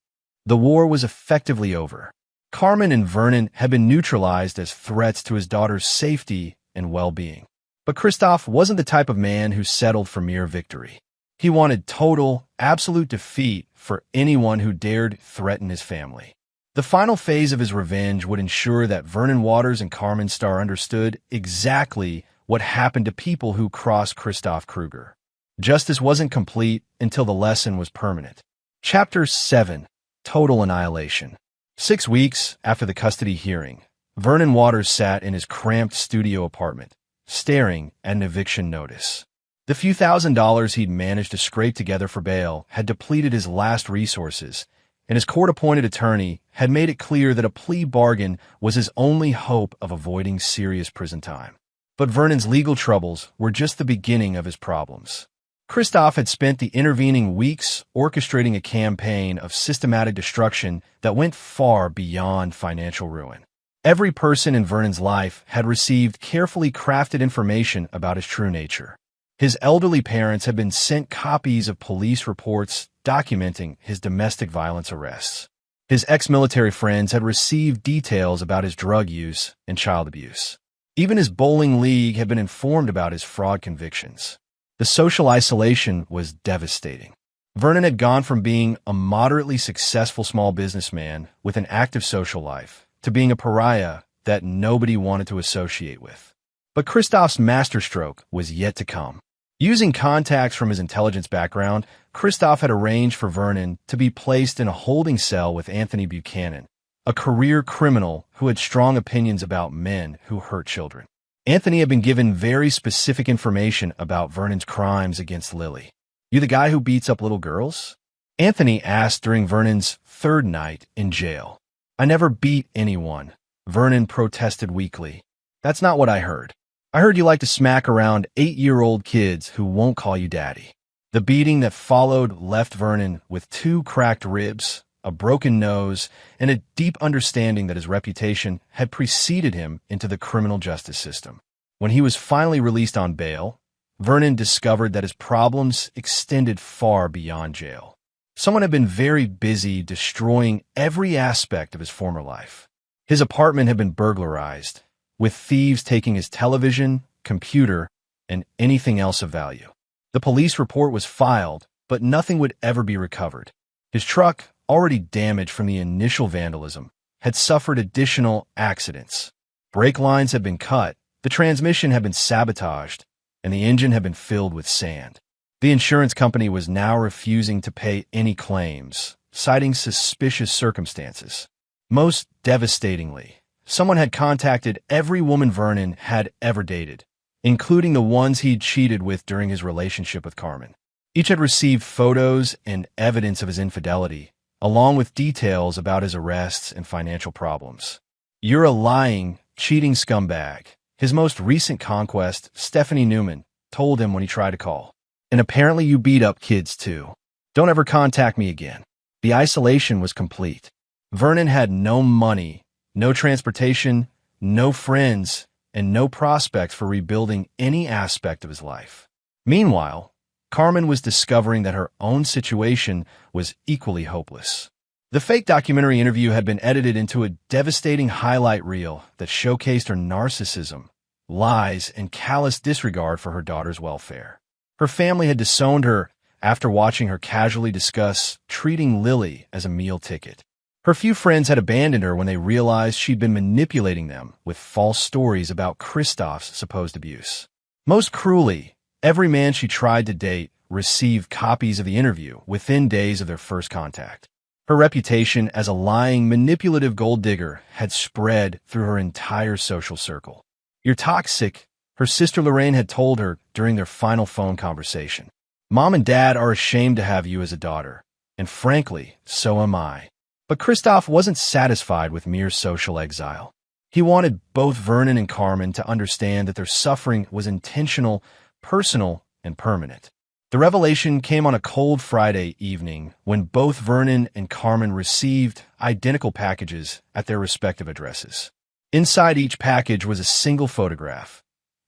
The war was effectively over. Carmen and Vernon had been neutralized as threats to his daughter's safety and well-being. But Christophe wasn't the type of man who settled for mere victory. He wanted total, absolute defeat for anyone who dared threaten his family. The final phase of his revenge would ensure that Vernon Waters and Carmen Starr understood exactly what happened to people who crossed Christophe Kruger. Justice wasn't complete until the lesson was permanent. Chapter 7. Total Annihilation. 6 weeks after the custody hearing, Vernon Waters sat in his cramped studio apartment, staring at an eviction notice. The few $1,000s he'd managed to scrape together for bail had depleted his last resources, and his court-appointed attorney had made it clear that a plea bargain was his only hope of avoiding serious prison time. But Vernon's legal troubles were just the beginning of his problems. Christophe had spent the intervening weeks orchestrating a campaign of systematic destruction that went far beyond financial ruin. Every person in Vernon's life had received carefully crafted information about his true nature. His elderly parents had been sent copies of police reports documenting his domestic violence arrests. His ex-military friends had received details about his drug use and child abuse. Even his bowling league had been informed about his fraud convictions. The social isolation was devastating. Vernon had gone from being a moderately successful small businessman with an active social life to being a pariah that nobody wanted to associate with. But Christophe's masterstroke was yet to come. Using contacts from his intelligence background, Christophe had arranged for Vernon to be placed in a holding cell with Anthony Buchanan, a career criminal who had strong opinions about men who hurt children. Anthony had been given very specific information about Vernon's crimes against Lily. "You the guy who beats up little girls?" Anthony asked during Vernon's third night in jail. "I never beat anyone," Vernon protested weakly. "That's not what I heard. I heard you like to smack around 8-year-old kids who won't call you daddy." The beating that followed left Vernon with 2 cracked ribs, a broken nose, and a deep understanding that his reputation had preceded him into the criminal justice system. When he was finally released on bail, Vernon discovered that his problems extended far beyond jail. Someone had been very busy destroying every aspect of his former life. His apartment had been burglarized, with thieves taking his television, computer, and anything else of value. The police report was filed, but nothing would ever be recovered. His truck, already damaged from the initial vandalism, had suffered additional accidents. Brake lines had been cut, the transmission had been sabotaged, and the engine had been filled with sand. The insurance company was now refusing to pay any claims, citing suspicious circumstances. Most devastatingly, someone had contacted every woman Vernon had ever dated, including the ones he'd cheated with during his relationship with Carmen. Each had received photos and evidence of his infidelity, along with details about his arrests and financial problems. "You're a lying, cheating scumbag," his most recent conquest, Stephanie Newman, told him when he tried to call. "And apparently you beat up kids too. Don't ever contact me again." The isolation was complete. Vernon had no money, no transportation, no friends, and no prospects for rebuilding any aspect of his life. Meanwhile, Carmen was discovering that her own situation was equally hopeless. The fake documentary interview had been edited into a devastating highlight reel that showcased her narcissism, lies, and callous disregard for her daughter's welfare. Her family had disowned her after watching her casually discuss treating Lily as a meal ticket. Her few friends had abandoned her when they realized she'd been manipulating them with false stories about Christophe's supposed abuse. Most cruelly, every man she tried to date received copies of the interview within days of their first contact. Her reputation as a lying, manipulative gold digger had spread through her entire social circle. "You're toxic," her sister Lorraine had told her during their final phone conversation. "Mom and Dad are ashamed to have you as a daughter, and frankly, so am I." But Christophe wasn't satisfied with mere social exile. He wanted both Vernon and Carmen to understand that their suffering was intentional, personal, and permanent. The revelation came on a cold Friday evening when both Vernon and Carmen received identical packages at their respective addresses. Inside each package was a single photograph.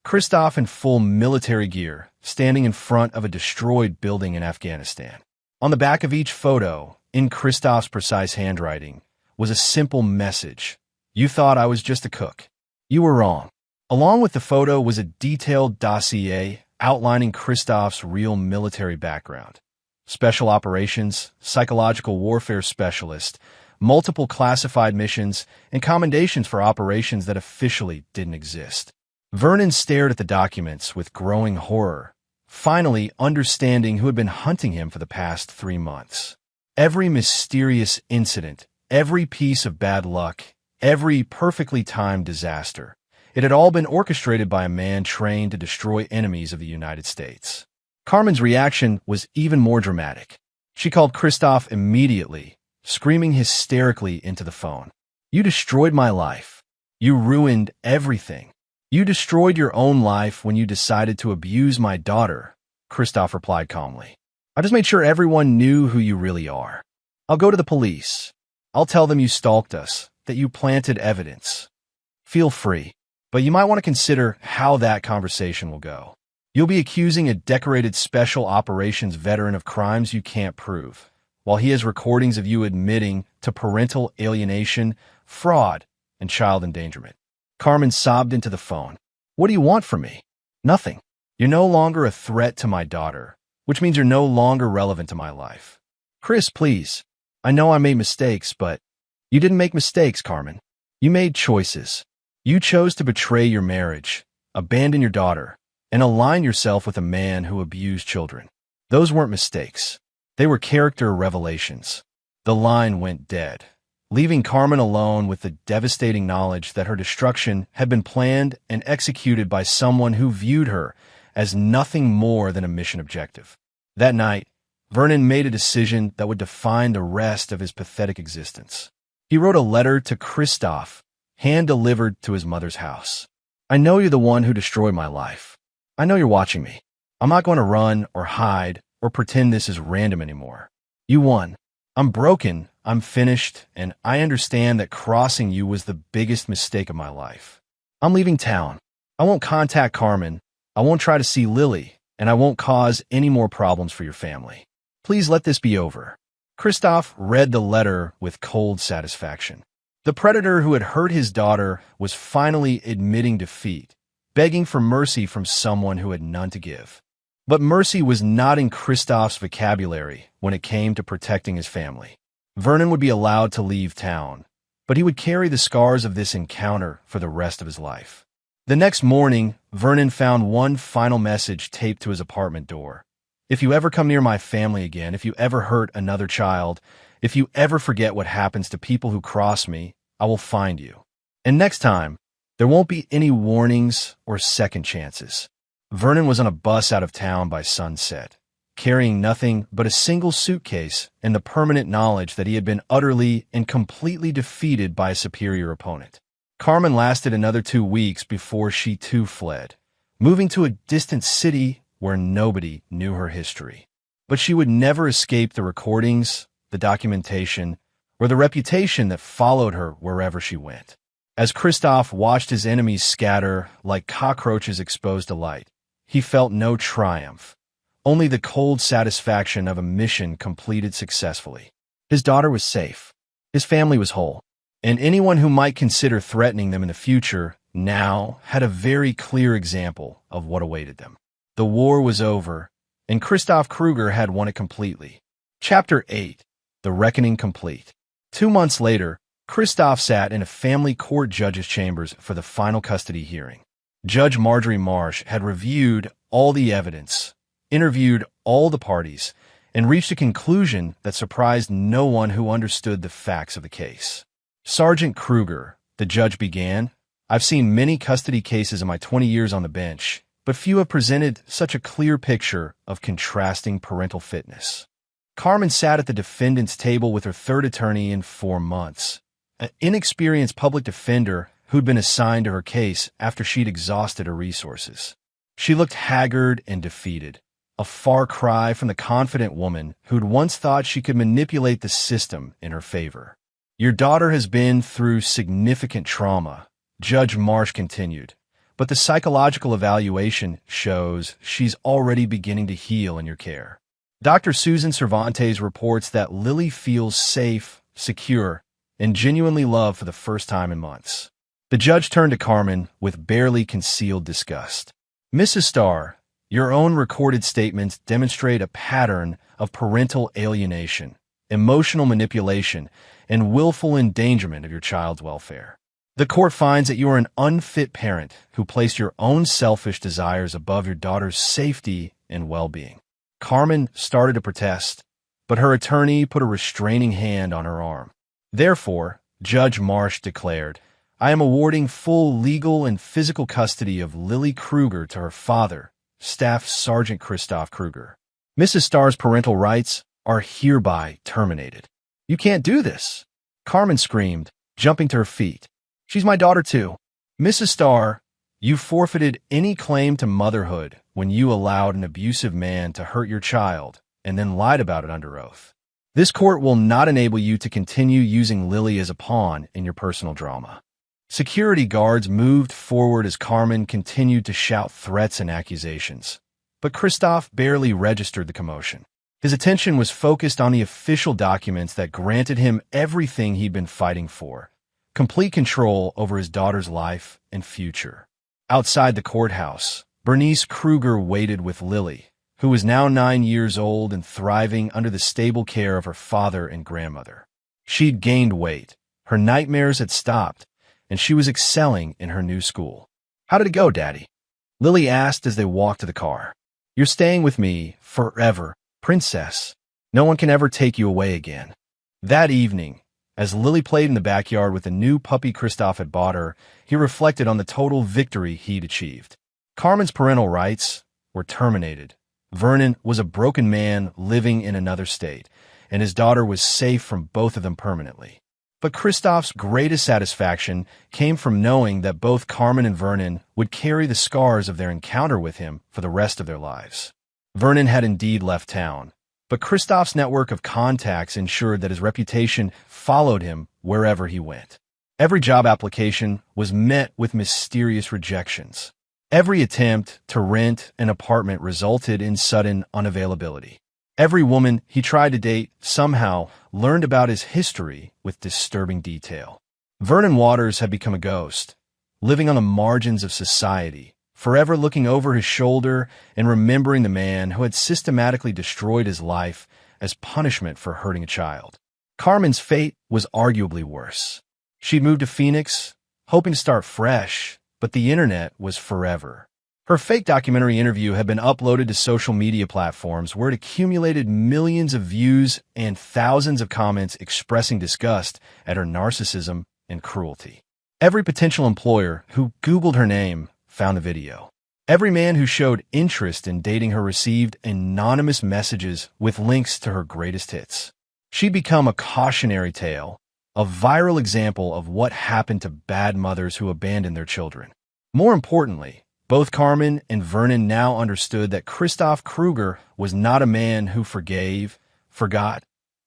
Christoph in full military gear, standing in front of a destroyed building in Afghanistan. On the back of each photo, in Christoph's precise handwriting, was a simple message. You thought I was just a cook. You were wrong. Along with the photo was a detailed dossier outlining Christoph's real military background. Special operations, psychological warfare specialist, multiple classified missions, and commendations for operations that officially didn't exist. Vernon stared at the documents with growing horror, finally understanding who had been hunting him for the past 3 months. Every mysterious incident, every piece of bad luck, every perfectly timed disaster, it had all been orchestrated by a man trained to destroy enemies of the United States. Carmen's reaction was even more dramatic. She called Christoph immediately, screaming hysterically into the phone. You destroyed my life. You ruined everything. You destroyed your own life when you decided to abuse my daughter, Christoph replied calmly. I just made sure everyone knew who you really are. I'll go to the police. I'll tell them you stalked us, that you planted evidence. Feel free, but you might want to consider how that conversation will go. You'll be accusing a decorated special operations veteran of crimes you can't prove, while he has recordings of you admitting to parental alienation, fraud, and child endangerment. Carmen sobbed into the phone. What do you want from me? Nothing. You're no longer a threat to my daughter, which means you're no longer relevant to my life. Chris, please. I know I made mistakes, but you didn't make mistakes, Carmen. You made choices. You chose to betray your marriage, abandon your daughter, and align yourself with a man who abused children. Those weren't mistakes. They were character revelations. The line went dead, leaving Carmen alone with the devastating knowledge that her destruction had been planned and executed by someone who viewed her as nothing more than a mission objective. That night, Vernon made a decision that would define the rest of his pathetic existence. He wrote a letter to Christoph, hand-delivered to his mother's house. I know you're the one who destroyed my life. I know you're watching me. I'm not going to run or hide or pretend this is random anymore. You won. I'm broken, I'm finished, and I understand that crossing you was the biggest mistake of my life. I'm leaving town. I won't contact Carmen. I won't try to see Lily, and I won't cause any more problems for your family. Please let this be over. Christoph read the letter with cold satisfaction. The predator who had hurt his daughter was finally admitting defeat, begging for mercy from someone who had none to give. But mercy was not in Christoph's vocabulary when it came to protecting his family. Vernon would be allowed to leave town, but he would carry the scars of this encounter for the rest of his life. The next morning, Vernon found one final message taped to his apartment door. If you ever come near my family again, if you ever hurt another child, if you ever forget what happens to people who cross me, I will find you. And next time, there won't be any warnings or second chances. Vernon was on a bus out of town by sunset, carrying nothing but a single suitcase and the permanent knowledge that he had been utterly and completely defeated by a superior opponent. Carmen lasted another 2 weeks before she too fled, moving to a distant city where nobody knew her history. But she would never escape the recordings, the documentation, or the reputation that followed her wherever she went. As Christoph watched his enemies scatter like cockroaches exposed to light, he felt no triumph, only the cold satisfaction of a mission completed successfully. His daughter was safe. His family was whole. And anyone who might consider threatening them in the future now had a very clear example of what awaited them. The war was over, and Christoph Kruger had won it completely. Chapter 8. The Reckoning Complete. 2 months later, Christoph sat in a family court judge's chambers for the final custody hearing. Judge Marjorie Marsh had reviewed all the evidence, interviewed all the parties, and reached a conclusion that surprised no one who understood the facts of the case. Sergeant Kruger, the judge began, I've seen many custody cases in my 20 years on the bench, but few have presented such a clear picture of contrasting parental fitness. Carmen sat at the defendant's table with her third attorney in 4 months, an inexperienced public defender who'd been assigned to her case after she'd exhausted her resources. She looked haggard and defeated, a far cry from the confident woman who'd once thought she could manipulate the system in her favor. Your daughter has been through significant trauma, Judge Marsh continued, but the psychological evaluation shows she's already beginning to heal in your care. Dr. Susan Cervantes reports that Lily feels safe, secure, and genuinely loved for the first time in months. The judge turned to Carmen with barely concealed disgust. Mrs. Starr, your own recorded statements demonstrate a pattern of parental alienation, emotional manipulation, and willful endangerment of your child's welfare. The court finds that you are an unfit parent who placed your own selfish desires above your daughter's safety and well-being. Carmen started to protest, but her attorney put a restraining hand on her arm. Therefore, Judge Marsh declared, I am awarding full legal and physical custody of Lily Kruger to her father, Staff Sergeant Christoph Kruger. Mrs. Starr's parental rights are hereby terminated. You can't do this, Carmen screamed, jumping to her feet. She's my daughter too. Mrs. Starr, you forfeited any claim to motherhood when you allowed an abusive man to hurt your child and then lied about it under oath. This court will not enable you to continue using Lily as a pawn in your personal drama. Security guards moved forward as Carmen continued to shout threats and accusations, but Christoph barely registered the commotion. His attention was focused on the official documents that granted him everything he'd been fighting for, complete control over his daughter's life and future. Outside the courthouse, Bernice Kruger waited with Lily, who was now 9 years old and thriving under the stable care of her father and grandmother. She'd gained weight, her nightmares had stopped, and she was excelling in her new school. How did it go, Daddy? Lily asked as they walked to the car. You're staying with me forever, Princess. No one can ever take you away again. That evening, as Lily played in the backyard with the new puppy Christoph had bought her, he reflected on the total victory he'd achieved. Carmen's parental rights were terminated. Vernon was a broken man living in another state, and his daughter was safe from both of them permanently. But Christoph's greatest satisfaction came from knowing that both Carmen and Vernon would carry the scars of their encounter with him for the rest of their lives. Vernon had indeed left town, but Christoph's network of contacts ensured that his reputation followed him wherever he went. Every job application was met with mysterious rejections. Every attempt to rent an apartment resulted in sudden unavailability. Every woman he tried to date somehow learned about his history with disturbing detail. Vernon Waters had become a ghost, living on the margins of society, forever looking over his shoulder and remembering the man who had systematically destroyed his life as punishment for hurting a child. Carmen's fate was arguably worse. She'd moved to Phoenix, hoping to start fresh, but the internet was forever. Her fake documentary interview had been uploaded to social media platforms where it accumulated millions of views and thousands of comments expressing disgust at her narcissism and cruelty. Every potential employer who Googled her name found the video. Every man who showed interest in dating her received anonymous messages with links to her greatest hits. She'd become a cautionary tale, a viral example of what happened to bad mothers who abandoned their children. More importantly, both Carmen and Vernon now understood that Christoph Kruger was not a man who forgave, forgot,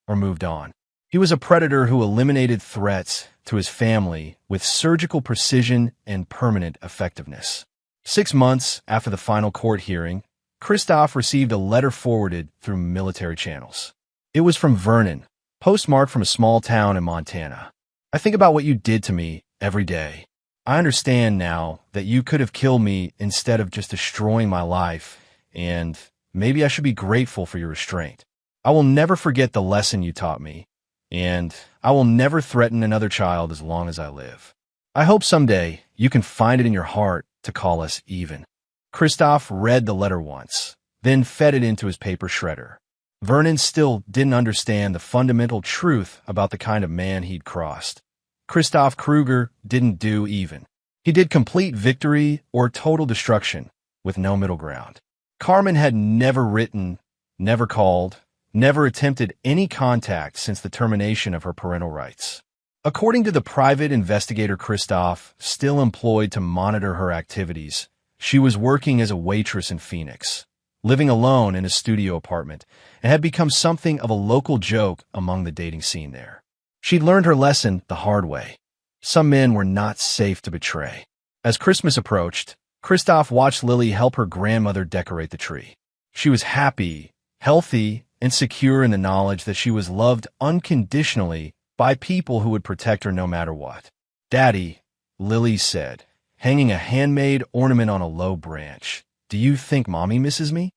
or moved on. He was a predator who eliminated threats to his family with surgical precision and permanent effectiveness. 6 months after the final court hearing, Christoph received a letter forwarded through military channels. It was from Vernon, postmarked from a small town in Montana. I think about what you did to me every day. I understand now that you could have killed me instead of just destroying my life, and maybe I should be grateful for your restraint. I will never forget the lesson you taught me, and I will never threaten another child as long as I live. I hope someday you can find it in your heart to call us even. Christoph read the letter once, then fed it into his paper shredder. Vernon still didn't understand the fundamental truth about the kind of man he'd crossed. Christoph Kruger didn't do even. He did complete victory or total destruction with no middle ground. Carmen had never written, never called, never attempted any contact since the termination of her parental rights. According to the private investigator Christoph, still employed to monitor her activities, she was working as a waitress in Phoenix, living alone in a studio apartment, and had become something of a local joke among the dating scene there. She'd learned her lesson the hard way. Some men were not safe to betray. As Christmas approached, Christoph watched Lily help her grandmother decorate the tree. She was happy, healthy, and secure in the knowledge that she was loved unconditionally by people who would protect her no matter what. "Daddy," Lily said, hanging a handmade ornament on a low branch, "do you think Mommy misses me?"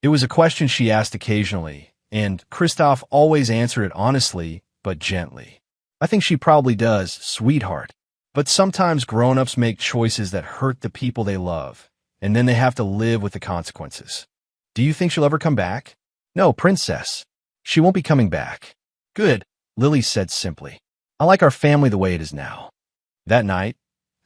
It was a question she asked occasionally, and Christoph always answered it honestly but gently. "I think she probably does, sweetheart. But sometimes grown-ups make choices that hurt the people they love, and then they have to live with the consequences." "Do you think she'll ever come back?" "No, princess. She won't be coming back." "Good," Lily said simply. "I like our family the way it is now." That night,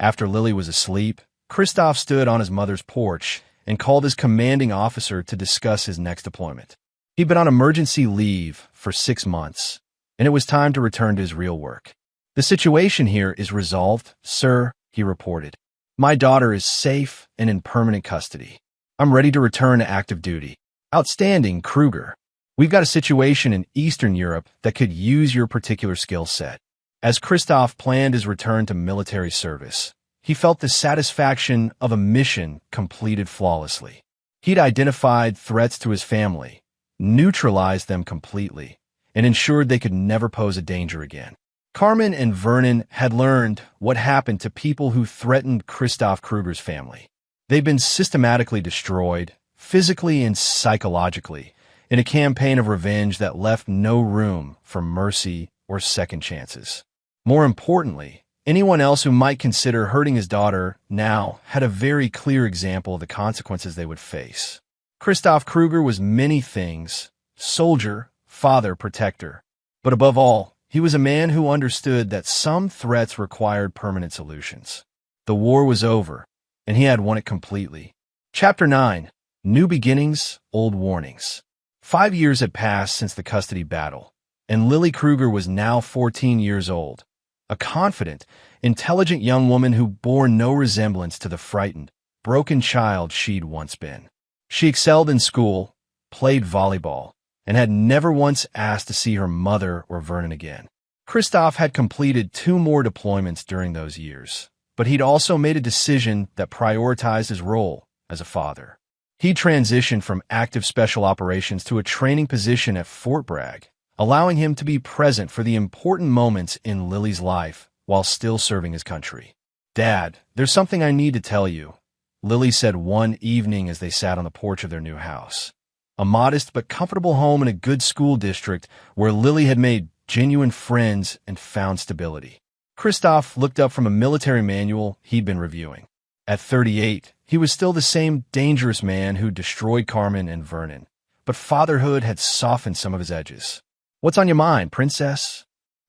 after Lily was asleep, Christoph stood on his mother's porch and called his commanding officer to discuss his next deployment. He'd been on emergency leave for 6 months, and it was time to return to his real work. "The situation here is resolved, sir," he reported. "My daughter is safe and in permanent custody. I'm ready to return to active duty." "Outstanding, Kruger. We've got a situation in Eastern Europe that could use your particular skill set." As Christoph planned his return to military service, he felt the satisfaction of a mission completed flawlessly. He'd identified threats to his family, neutralized them completely, and ensured they could never pose a danger again. Carmen and Vernon had learned what happened to people who threatened Christoph Kruger's family. They'd been systematically destroyed, physically and psychologically, in a campaign of revenge that left no room for mercy or second chances. More importantly, anyone else who might consider hurting his daughter now had a very clear example of the consequences they would face. Christoph Kruger was many things: soldier, father, protector. But above all, he was a man who understood that some threats required permanent solutions. The war was over, and he had won it completely. Chapter 9. New Beginnings, Old Warnings. 5 years had passed since the custody battle, and Lily Kruger was now 14 years old, a confident, intelligent young woman who bore no resemblance to the frightened, broken child she'd once been. She excelled in school, played volleyball, and had never once asked to see her mother or Vernon again. Christoph had completed 2 more deployments during those years, but he'd also made a decision that prioritized his role as a father. He transitioned from active special operations to a training position at Fort Bragg, allowing him to be present for the important moments in Lily's life while still serving his country. "Dad, there's something I need to tell you," Lily said one evening as they sat on the porch of their new house. A modest but comfortable home in a good school district where Lily had made genuine friends and found stability. Christoph looked up from a military manual he'd been reviewing. At 38, he was still the same dangerous man who destroyed Carmen and Vernon, but fatherhood had softened some of his edges. "What's on your mind, princess?"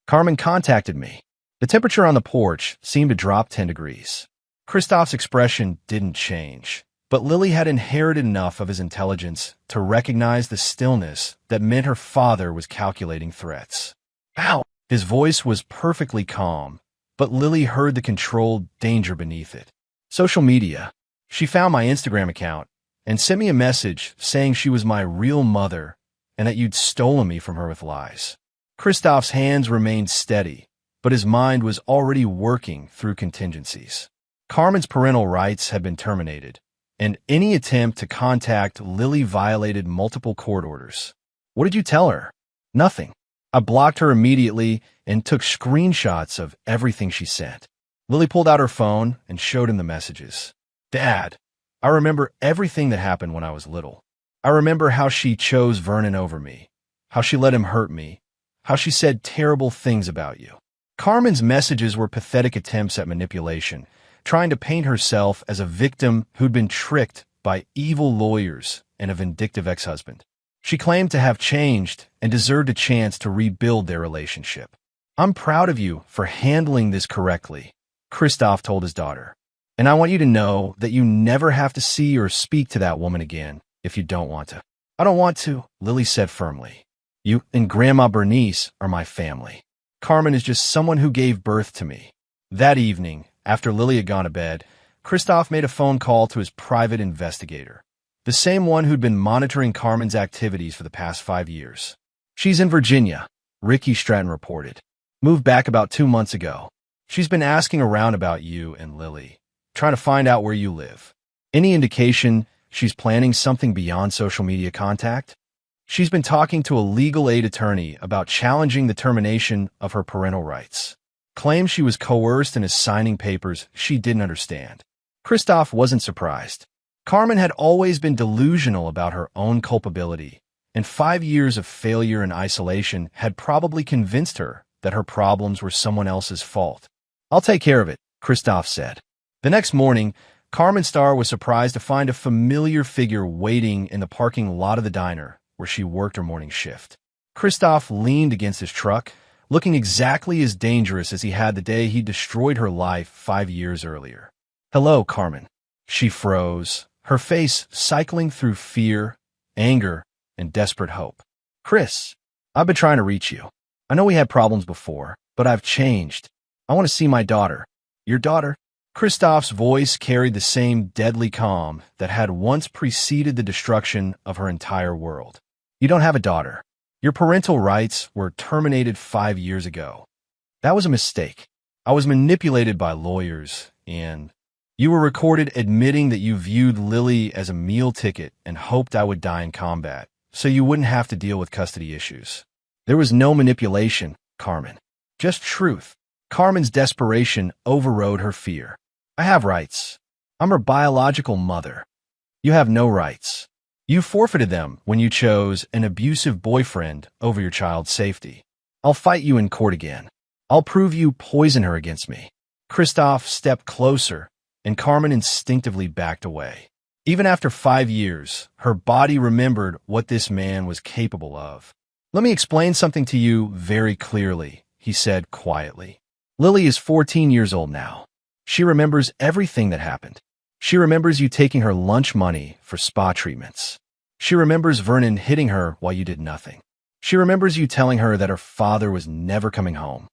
"Carmen contacted me." The temperature on the porch seemed to drop 10 degrees. Christoph's expression didn't change, but Lily had inherited enough of his intelligence to recognize the stillness that meant her father was calculating threats. "Ow!" His voice was perfectly calm, but Lily heard the controlled danger beneath it. "Social media. She found my Instagram account and sent me a message saying she was my real mother and that you'd stolen me from her with lies." Christoph's hands remained steady, but his mind was already working through contingencies. Carmen's parental rights had been terminated, and any attempt to contact Lily violated multiple court orders. "What did you tell her?" "Nothing. I blocked her immediately and took screenshots of everything she sent." Lily pulled out her phone and showed him the messages. "Dad, I remember everything that happened when I was little. I remember how she chose Vernon over me, how she let him hurt me, how she said terrible things about you." Carmen's messages were pathetic attempts at manipulation, trying to paint herself as a victim who'd been tricked by evil lawyers and a vindictive ex-husband. She claimed to have changed and deserved a chance to rebuild their relationship. "I'm proud of you for handling this correctly," Christoph told his daughter. "And I want you to know that you never have to see or speak to that woman again if you don't want to." "I don't want to," Lily said firmly. "You and Grandma Bernice are my family. Carmen is just someone who gave birth to me." That evening, after Lily had gone to bed, Christoph made a phone call to his private investigator. the same one who'd been monitoring Carmen's activities for the past 5 years. She's in Virginia, Ricky Stratton reported. Moved back about 2 months ago. She's been asking around about you and Lily, trying to find out where you live. Any indication she's planning something beyond social media contact? She's been talking to a legal aid attorney about challenging the termination of her parental rights. Claims she was coerced into signing papers she didn't understand. Christoph wasn't surprised. Carmen had always been delusional about her own culpability, and 5 years of failure and isolation had probably convinced her that her problems were someone else's fault. "I'll take care of it," Christoph said. The next morning, Carmen Starr was surprised to find a familiar figure waiting in the parking lot of the diner where she worked her morning shift. Christoph leaned against his truck, looking exactly as dangerous as he had the day he destroyed her life 5 years earlier. "Hello, Carmen." She froze, her face cycling through fear, anger, and desperate hope. "Chris, I've been trying to reach you. I know we had problems before, but I've changed. I want to see my daughter." "Your daughter?" Christoph's voice carried the same deadly calm that had once preceded the destruction of her entire world. "You don't have a daughter. Your parental rights were terminated 5 years ago. That was a mistake. I was manipulated by lawyers, and you were recorded admitting that you viewed Lily as a meal ticket and hoped I would die in combat, so you wouldn't have to deal with custody issues. There was no manipulation, Carmen. Just truth." Carmen's desperation overrode her fear. "I have rights. I'm her biological mother. You have no rights. You forfeited them when you chose an abusive boyfriend over your child's safety. I'll fight you in court again. I'll prove you poison her against me." Christoph stepped closer, and Carmen instinctively backed away. Even after 5 years, her body remembered what this man was capable of. "Let me explain something to you very clearly," he said quietly. "Lily is 14 years old now. She remembers everything that happened. She remembers you taking her lunch money for spa treatments. She remembers Vernon hitting her while you did nothing. She remembers you telling her that her father was never coming home."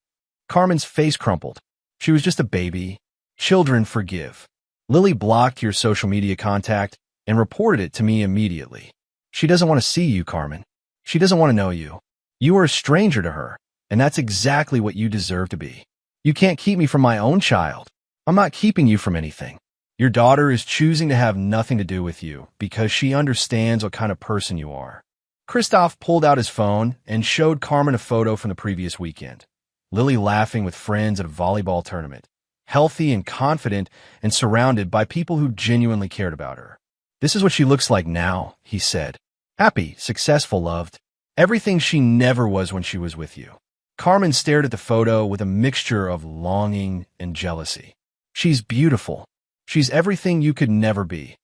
Carmen's face crumpled. "She was just a baby. Children forgive. Lily blocked your social media contact and reported it to me immediately. She doesn't want to see you, Carmen. She doesn't want to know you. You are a stranger to her, and that's exactly what you deserve to be. You can't keep me from my own child. I'm not keeping you from anything. Your daughter is choosing to have nothing to do with you because she understands what kind of person you are." Christoph pulled out his phone and showed Carmen a photo from the previous weekend. Lily laughing with friends at a volleyball tournament, healthy and confident and surrounded by people who genuinely cared about her. "This is what she looks like now," he said. "Happy, successful, loved. Everything she never was when she was with you." Carmen stared at the photo with a mixture of longing and jealousy. "She's beautiful. She's everything you could never be.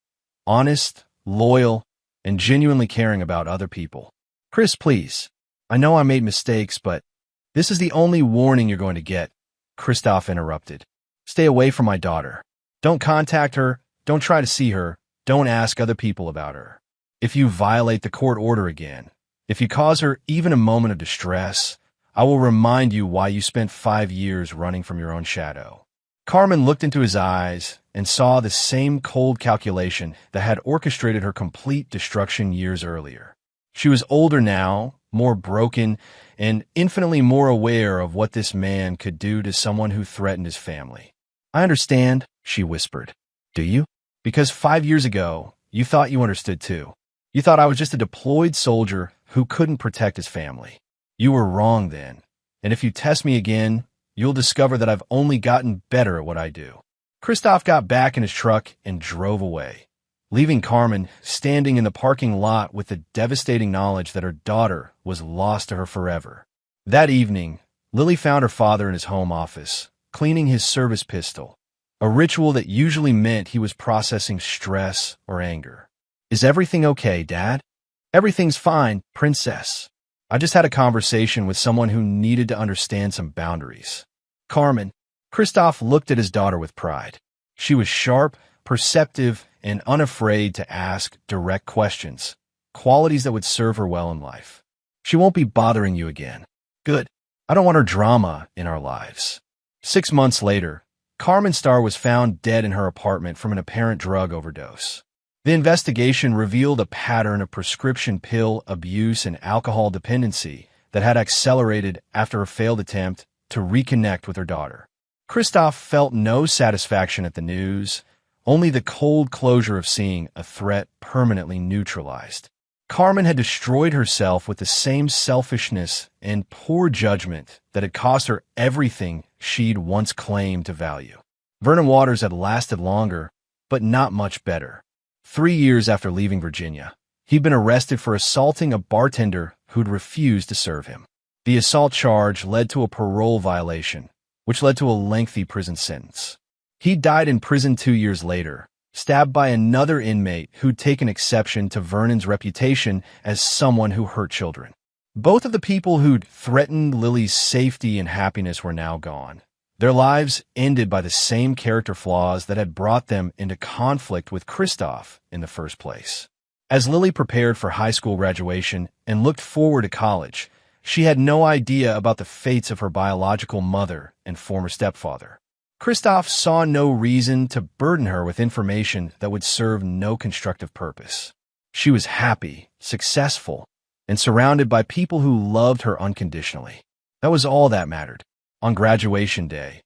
Honest, loyal, and genuinely caring about other people. Chris, please. I know I made mistakes, but this is the only warning you're going to get," Christoph interrupted. "Stay away from my daughter. Don't contact her. Don't try to see her. Don't ask other people about her. If you violate the court order again, if you cause her even a moment of distress, I will remind you why you spent 5 years running from your own shadow." Carmen looked into his eyes and saw the same cold calculation that had orchestrated her complete destruction years earlier. She was older now, more broken, and infinitely more aware of what this man could do to someone who threatened his family. "I understand," she whispered. "Do you? Because 5 years ago, you thought you understood too. You thought I was just a deployed soldier who couldn't protect his family. You were wrong then, and if you test me again, you'll discover that I've only gotten better at what I do." Christoph got back in his truck and drove away, leaving Carmen standing in the parking lot with the devastating knowledge that her daughter was lost to her forever. That evening, Lily found her father in his home office, cleaning his service pistol, a ritual that usually meant he was processing stress or anger. "Is everything okay, Dad?" "Everything's fine, Princess. I just had a conversation with someone who needed to understand some boundaries." "Carmen." Christoph looked at his daughter with pride. She was sharp, perceptive, and unafraid to ask direct questions, qualities that would serve her well in life. "She won't be bothering you again." "Good. I don't want her drama in our lives." 6 months later, Carmen Starr was found dead in her apartment from an apparent drug overdose. The investigation revealed a pattern of prescription pill abuse and alcohol dependency that had accelerated after a failed attempt to reconnect with her daughter. Christoph felt no satisfaction at the news, only the cold closure of seeing a threat permanently neutralized. Carmen had destroyed herself with the same selfishness and poor judgment that had cost her everything she'd once claimed to value. Vernon Waters had lasted longer, but not much better. 3 years after leaving Virginia, he'd been arrested for assaulting a bartender who'd refused to serve him. The assault charge led to a parole violation, which led to a lengthy prison sentence. He died in prison 2 years later, stabbed by another inmate who'd taken exception to Vernon's reputation as someone who hurt children. Both of the people who'd threatened Lily's safety and happiness were now gone. Their lives ended by the same character flaws that had brought them into conflict with Christoph in the first place. As Lily prepared for high school graduation and looked forward to college, she had no idea about the fates of her biological mother and former stepfather. Christoph saw no reason to burden her with information that would serve no constructive purpose. She was happy, successful, and surrounded by people who loved her unconditionally. That was all that mattered. On graduation day,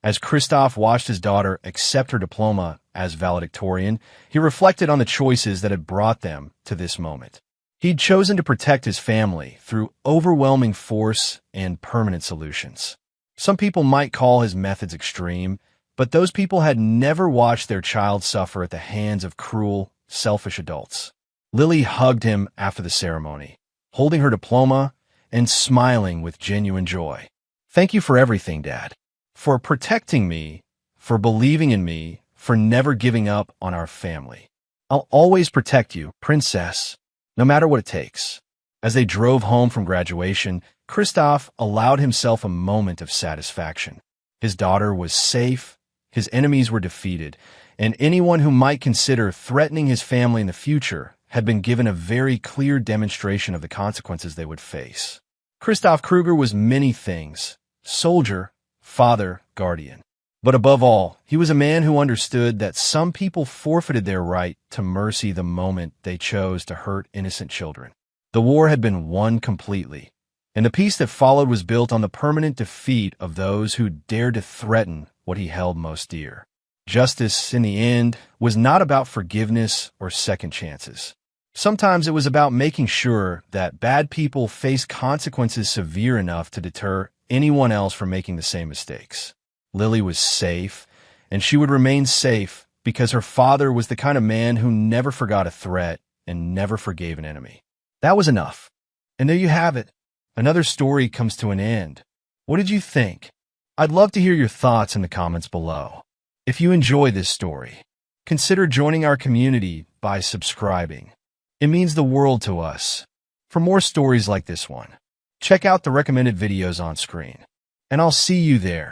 as Christoph watched his daughter accept her diploma as valedictorian, he reflected on the choices that had brought them to this moment. He'd chosen to protect his family through overwhelming force and permanent solutions. Some people might call his methods extreme, but those people had never watched their child suffer at the hands of cruel, selfish adults. Lily hugged him after the ceremony, holding her diploma and smiling with genuine joy. "Thank you for everything, Dad. For protecting me, for believing in me, for never giving up on our family. I'll always protect you, Princess, no matter what it takes." As they drove home from graduation, Christoph allowed himself a moment of satisfaction. His daughter was safe, his enemies were defeated, and anyone who might consider threatening his family in the future had been given a very clear demonstration of the consequences they would face. Christoph Kruger was many things: soldier, father, guardian. But above all, he was a man who understood that some people forfeited their right to mercy the moment they chose to hurt innocent children. The war had been won completely, and the peace that followed was built on the permanent defeat of those who dared to threaten what he held most dear. Justice, in the end, was not about forgiveness or second chances. Sometimes it was about making sure that bad people face consequences severe enough to deter anyone else from making the same mistakes. Lily was safe, and she would remain safe because her father was the kind of man who never forgot a threat and never forgave an enemy. That was enough. And there you have it. Another story comes to an end. What did you think? I'd love to hear your thoughts in the comments below. If you enjoy this story, consider joining our community by subscribing. It means the world to us. For more stories like this one, check out the recommended videos on screen, and I'll see you there.